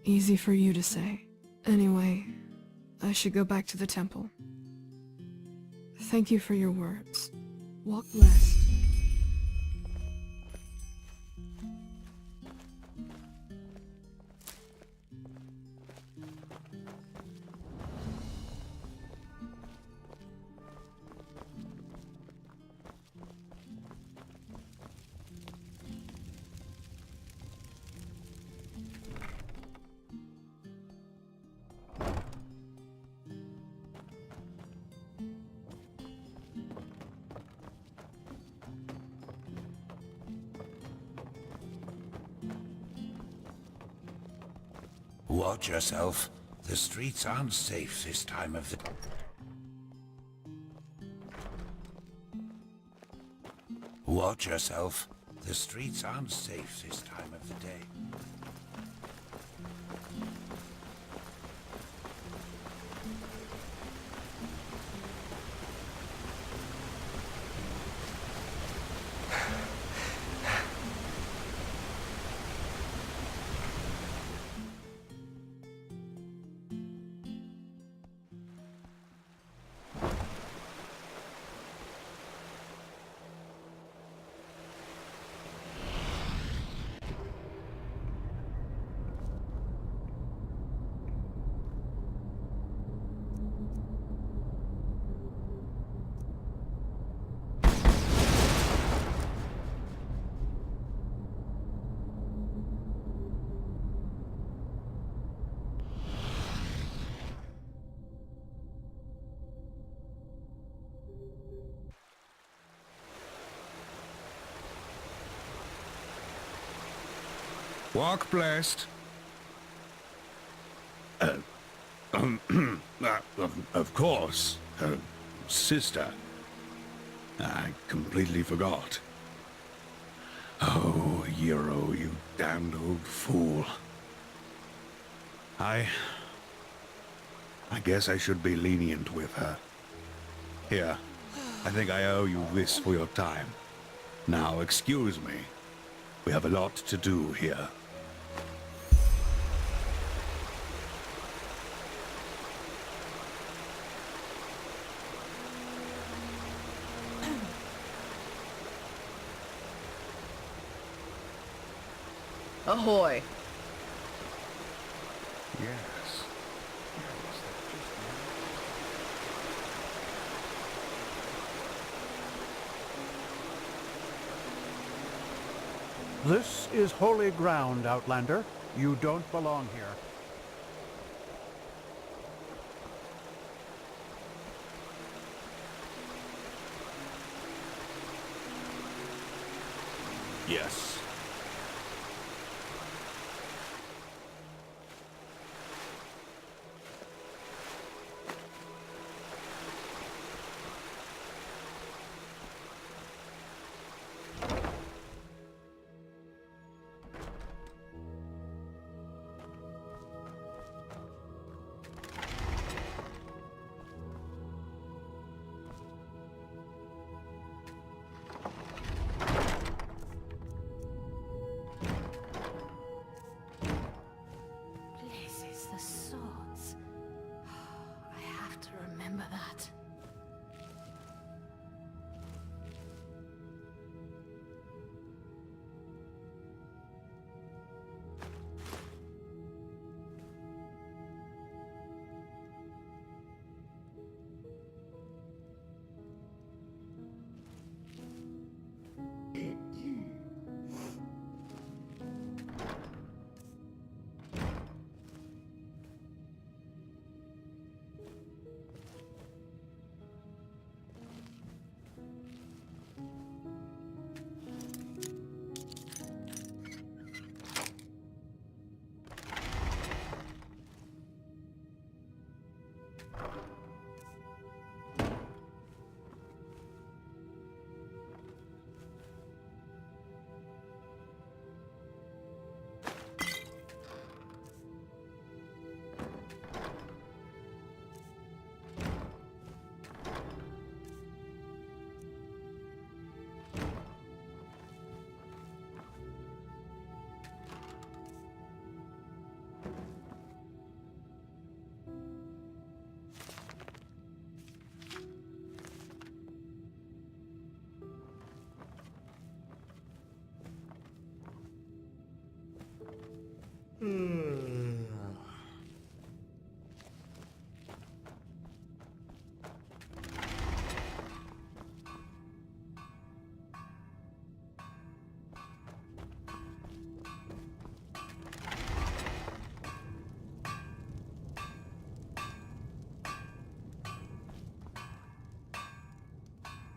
Easy for you to say. Anyway, I should go back to the temple. Thank you for your words. Walk blessed. Watch yourself. The streets aren't safe this time of the... Watch yourself. The streets aren't safe this time of the day. Walk blessed. Of course, sister. I completely forgot. Oh, Euro, you damned old fool. I guess I should be lenient with her. Here, I think I owe you this for your time. Now, excuse me. We have a lot to do here. Ahoy. Yes. This is holy ground, Outlander. You don't belong here. Yes. Places the swords. I have to remember that.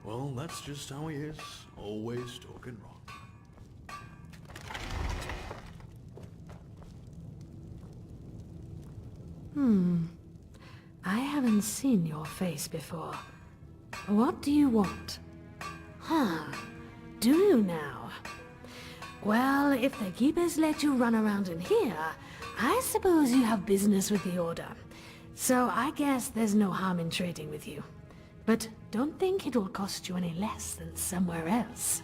Well, that's just how he is. Always talking wrong. I haven't seen your face before. What do you want? Huh. Do you now? Well, if the keepers let you run around in here, I suppose you have business with the Order. So I guess there's no harm in trading with you. But don't think it will cost you any less than somewhere else.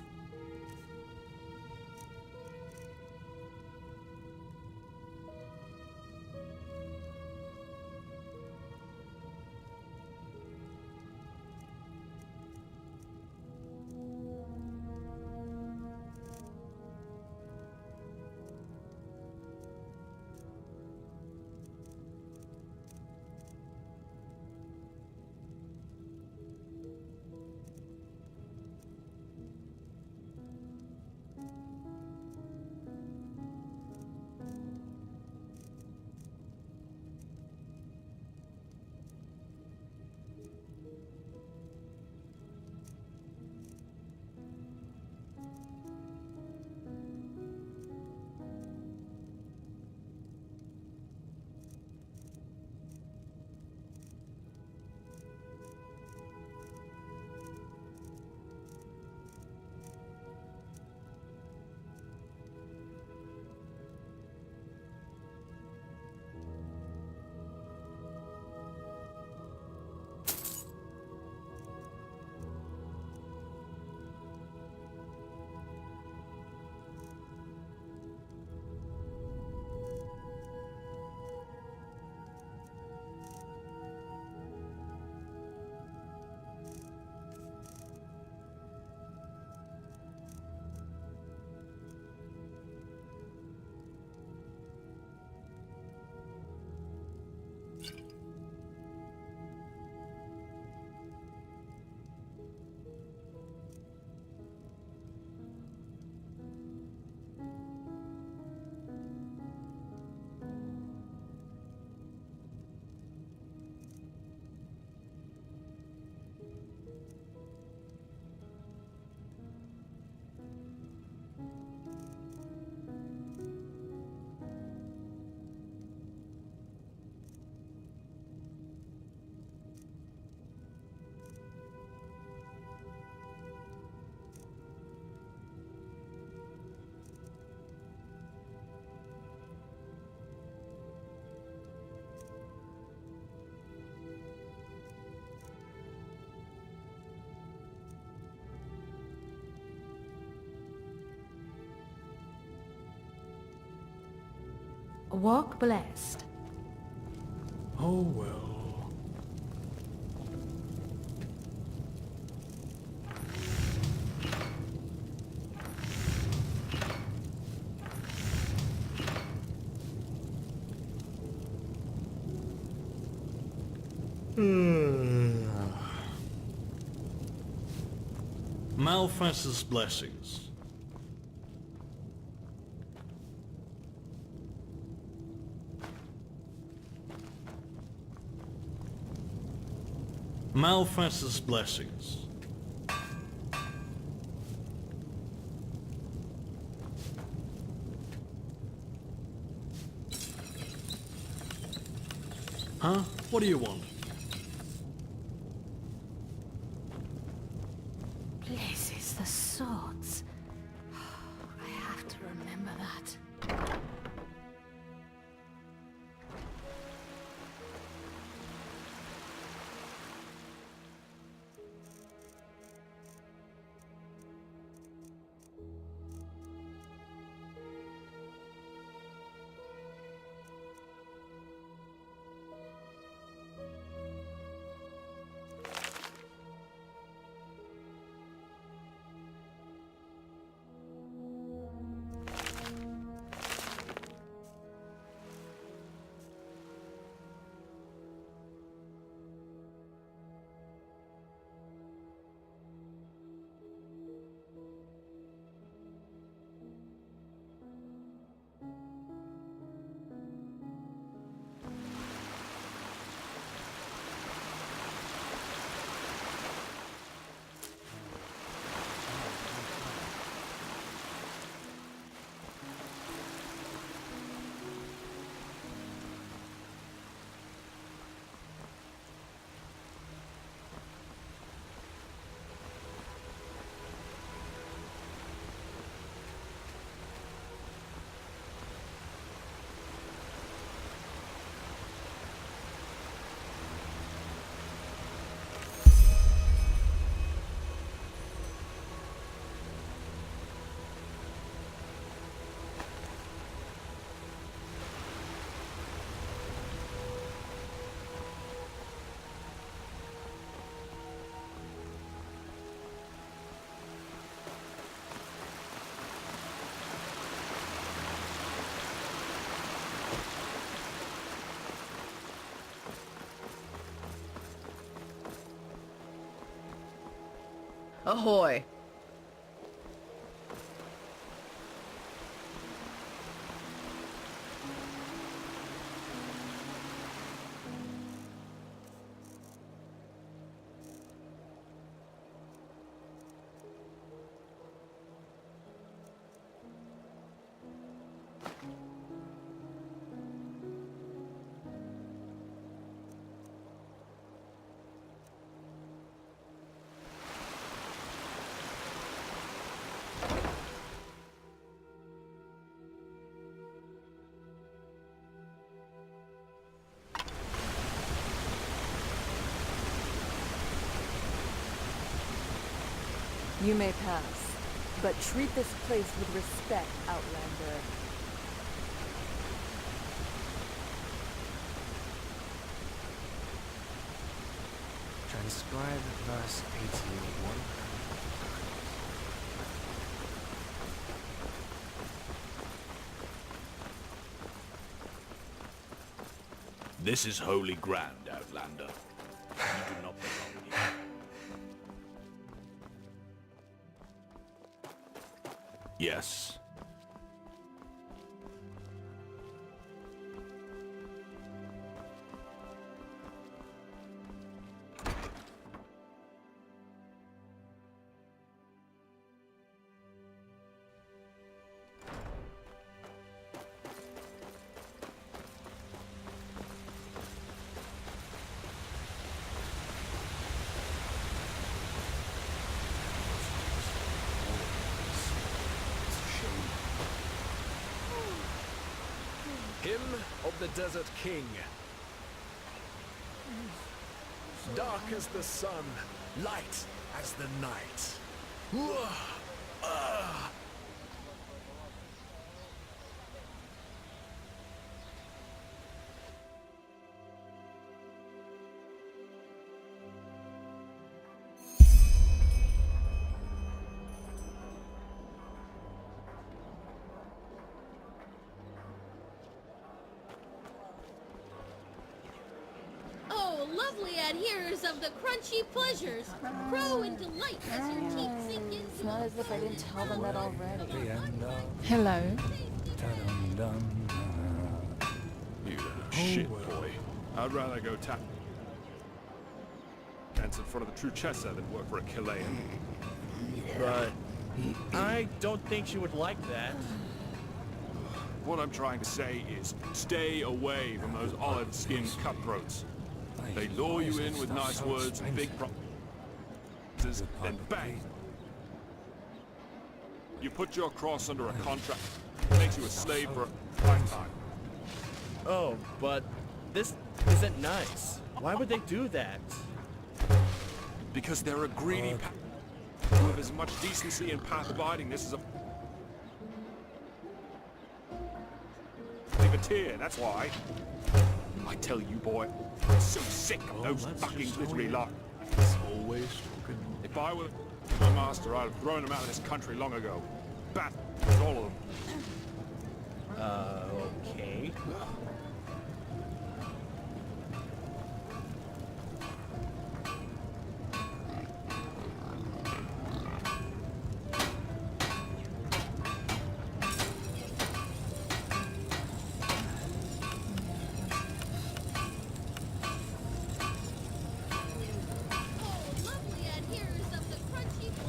Walk blessed. Oh well. Malphas's blessings. Malphas's blessings. Huh? What do you want? Blazes the swords. I have to remember that. Ahoy! You may pass, but treat this place with respect, Outlander. Transcribe verse 81. This is holy ground, Outlander. You do not belong here. Yes. Hymn of the Desert King. Dark as the sun, light as the night. lovely adherers of the crunchy pleasures, grow in delight as your teeth sink into It's not as if I didn't tell them that already. Hello. You shit boy. I'd rather go tap dance in front of the true Chessa than work for a Chilean. But I don't think she would like that. What I'm trying to say is, stay away from those olive-skinned cutthroats. They lure you in with nice words and big promises, then bang! You put your cross under a contract, makes you a slave for a lifetime. Oh, but this isn't nice. Why would they do that? Because they're a greedy who have as much decency and path-abidingness as a privateer, that's why. I tell you, boy, I'm so sick of those fucking glittery lot. Always. If I were my master, I'd have thrown them out of this country long ago. Bat, all of them. Okay.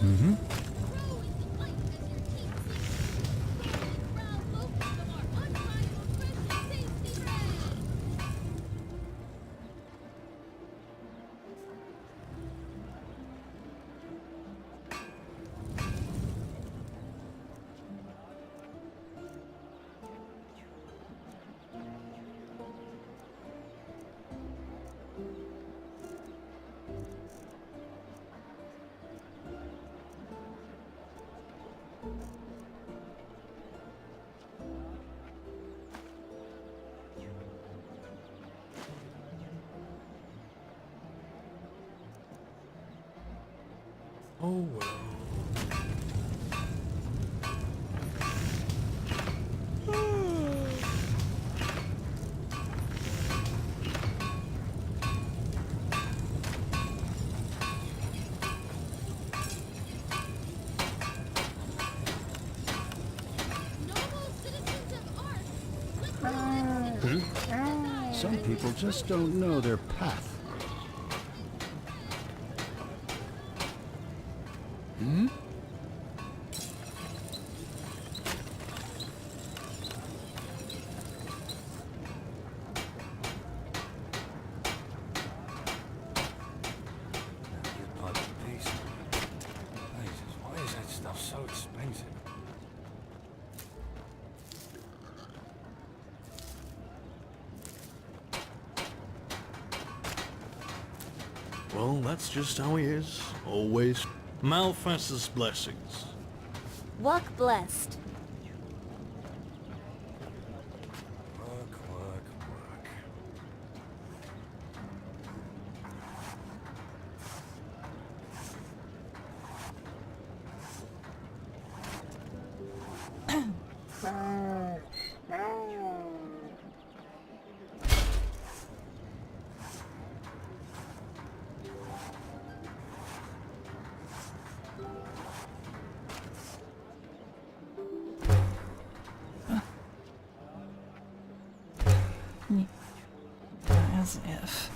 Mm-hmm. Oh well. Some people just don't know their path. Hmm? Why is that stuff so expensive? Well, that's just how he is. Always. Malphas's blessings. Walk blessed. As if.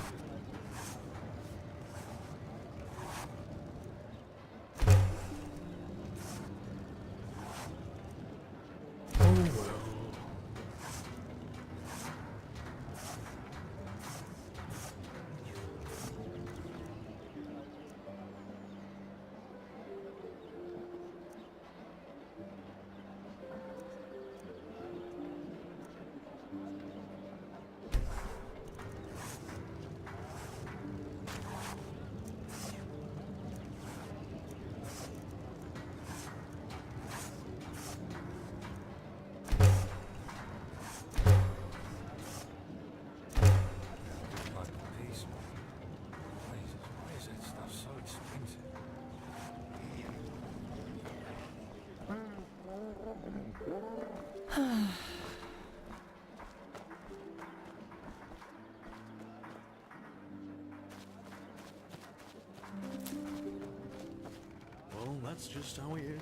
That's just how he is.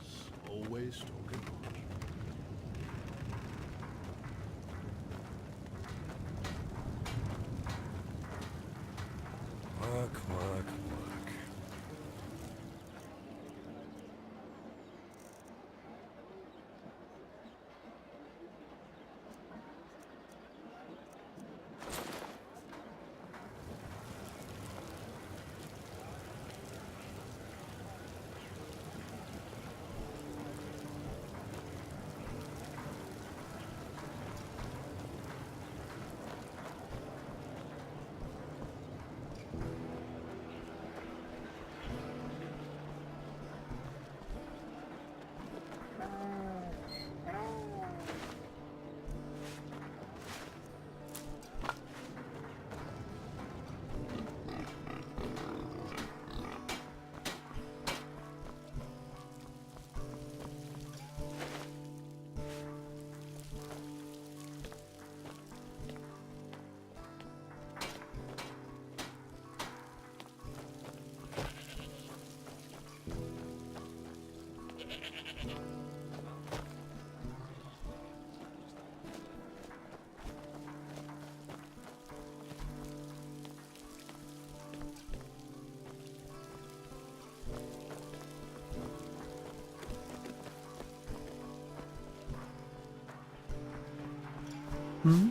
Always talking much. Work, work, work. Hmm?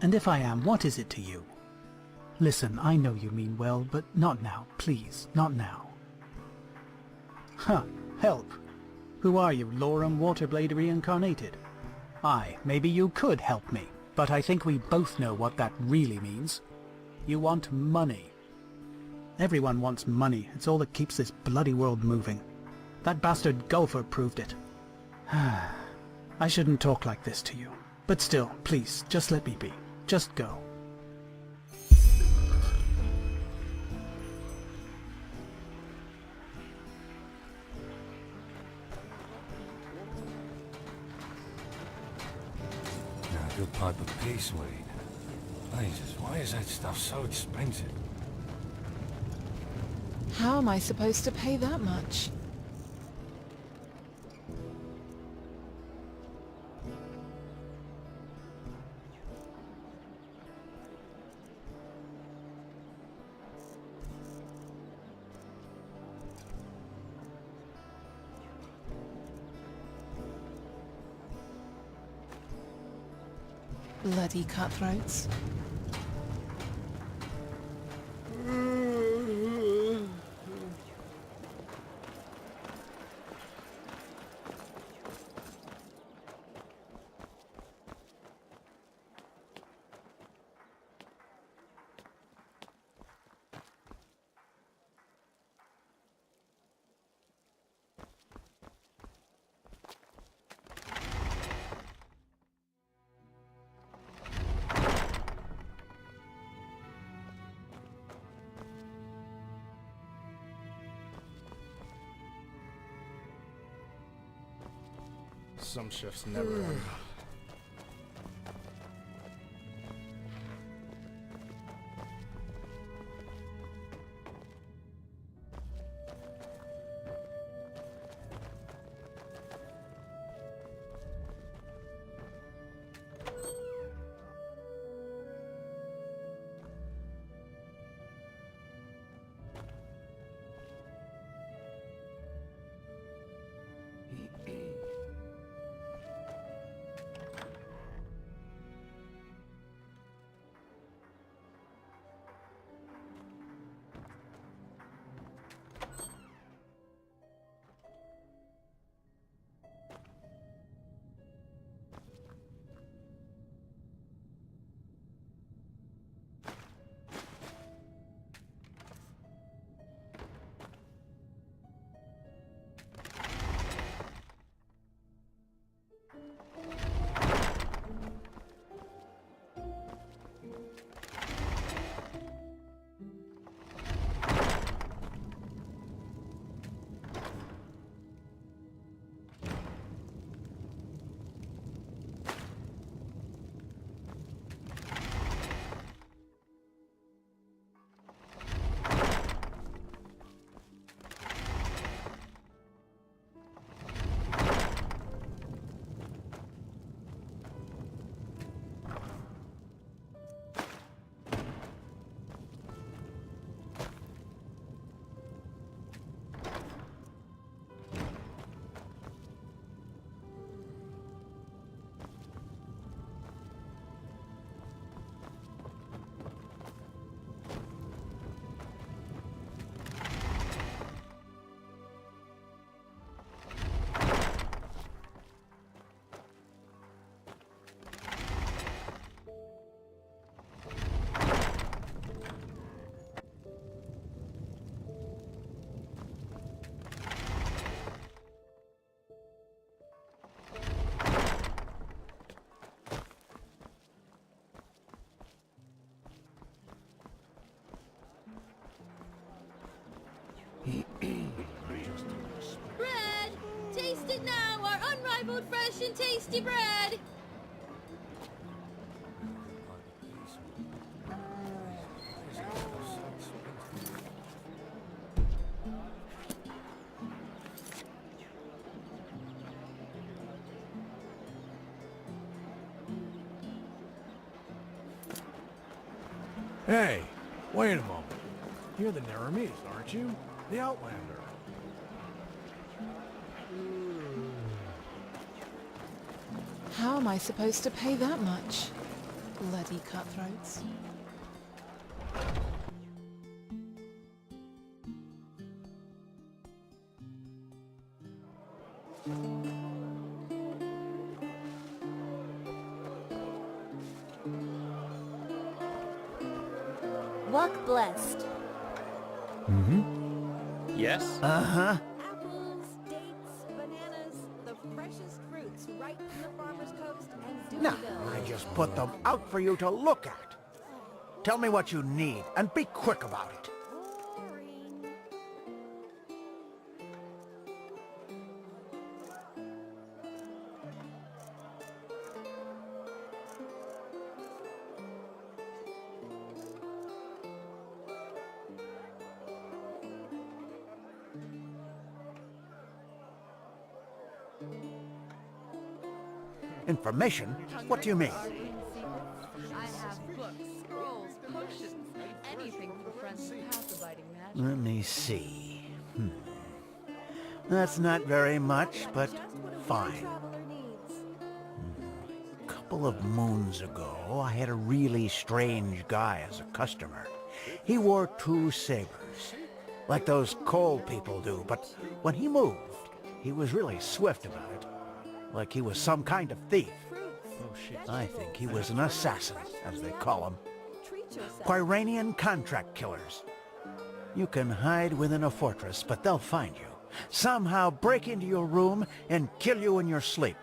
And if I am, what is it to you? Listen, I know you mean well, but not now, please, not now. Huh, help. Who are you, Lorem Waterblade reincarnated? Aye, maybe you could help me, but I think we both know what that really means. You want money. Everyone wants money, it's all that keeps this bloody world moving. That bastard Gulfer proved it. I shouldn't talk like this to you, but still, please, just let me be. Just go. A good pipe of peace weed. Jesus, why is that stuff so expensive? How am I supposed to pay that much? Bloody cutthroats. Some shifts never end. and tasty bread. Hey, wait a moment. You're the Neramis, aren't you? The Outlander. How am I supposed to pay that much? Bloody cutthroats. Walk blessed. Mm-hmm. Yes? Uh-huh. Apples, dates, bananas, the freshest fruits right from the farmer's coast and Now, I just put them out for you to look at. Tell me what you need, and be quick about it. Information? What do you mean? I have books, scrolls, potions, anything for friends and path-abiding magic. Let me see. That's not very much, but fine. A couple of moons ago, I had a really strange guy as a customer. He wore 2 sabers, like those coal people do, but when he moved, he was really swift about it, like he was some kind of thief. I think he was an assassin, as they call them. Quiranian contract killers. You can hide within a fortress, but they'll find you. Somehow break into your room and kill you in your sleep.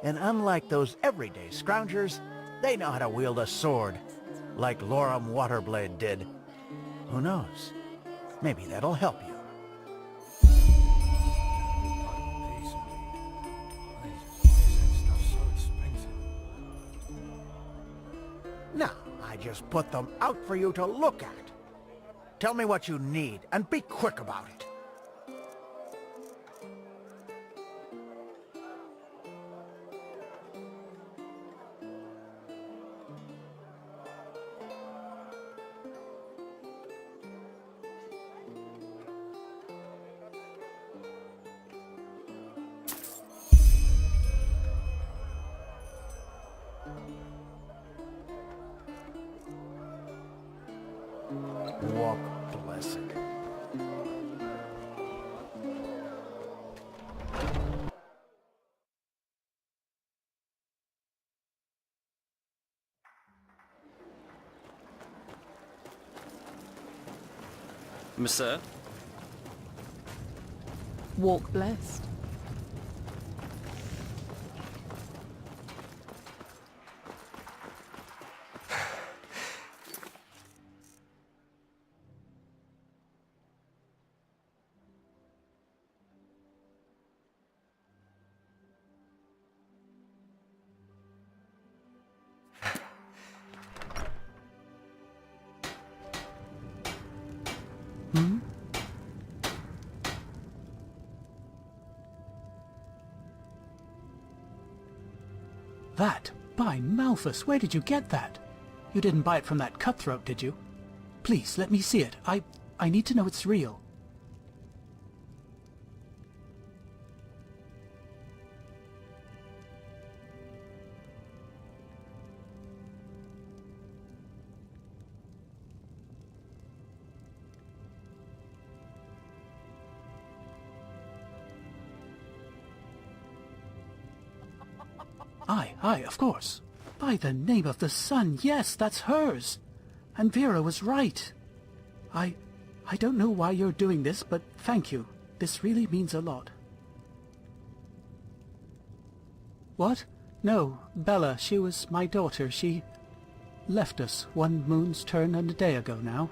And unlike those everyday scroungers, they know how to wield a sword, like Loram Waterblade did. Who knows? Maybe that'll help you. Now, I just put them out for you to look at. Tell me what you need, and be quick about it. Walk blessed. Monsieur? Walk blessed. That? By Malthus, where did you get that? You didn't buy it from that cutthroat, did you? Please, let me see it. I need to know it's real. Aye, of course. By the name of the sun, yes, that's hers. And Vera was right. I don't know why you're doing this, but thank you. This really means a lot. What? No, Bella, she was my daughter. She left us 1 moon's turn and a day ago now.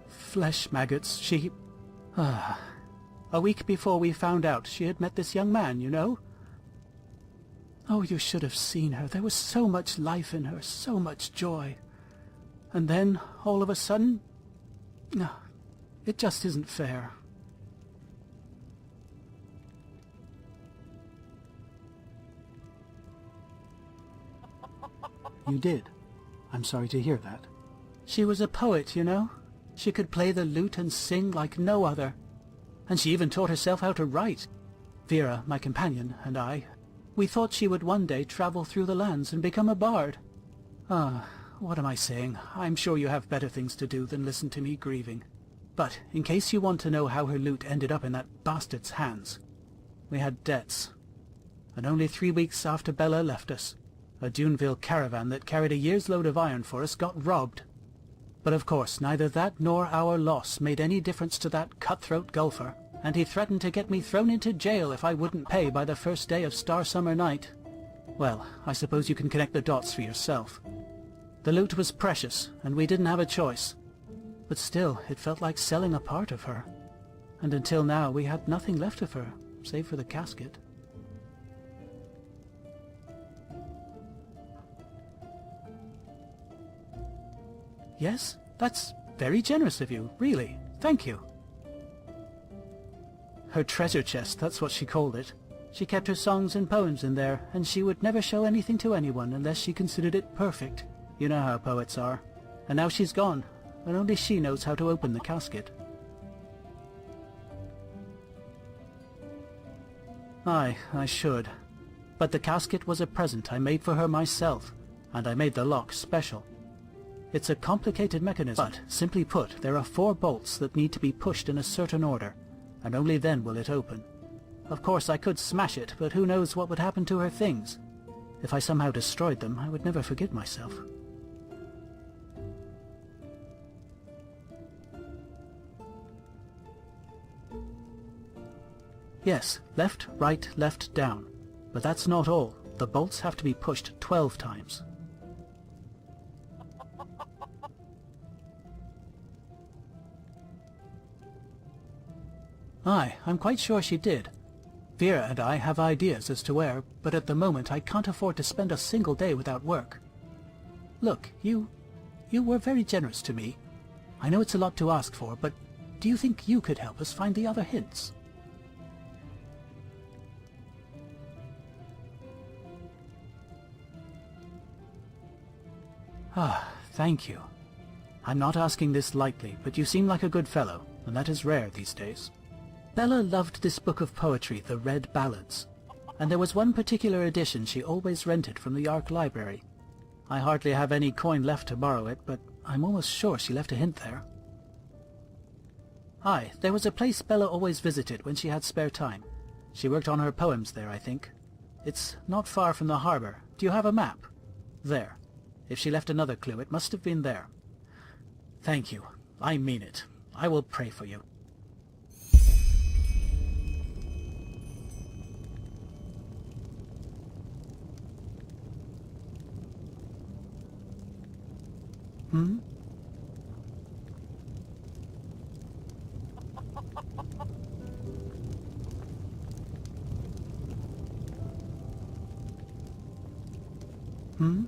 Flesh maggots, she... A week before we found out she had met this young man, you know? Oh, you should have seen her. There was so much life in her, so much joy. And then, all of a sudden... No, it just isn't fair. You did. I'm sorry to hear that. She was a poet, you know. She could play the lute and sing like no other. And she even taught herself how to write. Vera, my companion, and I, we thought she would one day travel through the lands and become a bard. Ah, what am I saying? I'm sure you have better things to do than listen to me grieving. But, in case you want to know how her lute ended up in that bastard's hands, we had debts. And only 3 weeks after Bella left us, a Duneville caravan that carried a year's load of iron for us got robbed. But of course, neither that nor our loss made any difference to that cutthroat golfer, and he threatened to get me thrown into jail if I wouldn't pay by the first day of Star Summer Night. Well, I suppose you can connect the dots for yourself. The loot was precious, and we didn't have a choice. But still, it felt like selling a part of her. And until now, we had nothing left of her, save for the casket. Yes, that's very generous of you, really. Thank you. Her treasure chest, that's what she called it. She kept her songs and poems in there, and she would never show anything to anyone unless she considered it perfect. You know how poets are. And now she's gone, and only she knows how to open the casket. Aye, I should. But the casket was a present I made for her myself, and I made the lock special. It's a complicated mechanism, but, simply put, there are 4 bolts that need to be pushed in a certain order, and only then will it open. Of course, I could smash it, but who knows what would happen to her things. If I somehow destroyed them, I would never forgive myself. Yes, left, right, left, down. But that's not all. The bolts have to be pushed 12 times. Aye, I'm quite sure she did. Vera and I have ideas as to where, but at the moment I can't afford to spend a single day without work. Look, you were very generous to me. I know it's a lot to ask for, but do you think you could help us find the other hints? Ah, thank you. I'm not asking this lightly, but you seem like a good fellow, and that is rare these days. Bella loved this book of poetry, the Red Ballads, and there was one particular edition she always rented from the Ark Library. I hardly have any coin left to borrow it, but I'm almost sure she left a hint there. Aye, there was a place Bella always visited when she had spare time. She worked on her poems there, I think. It's not far from the harbour. Do you have a map? There. If she left another clue, it must have been there. Thank you. I mean it. I will pray for you. Hmm? Hmm?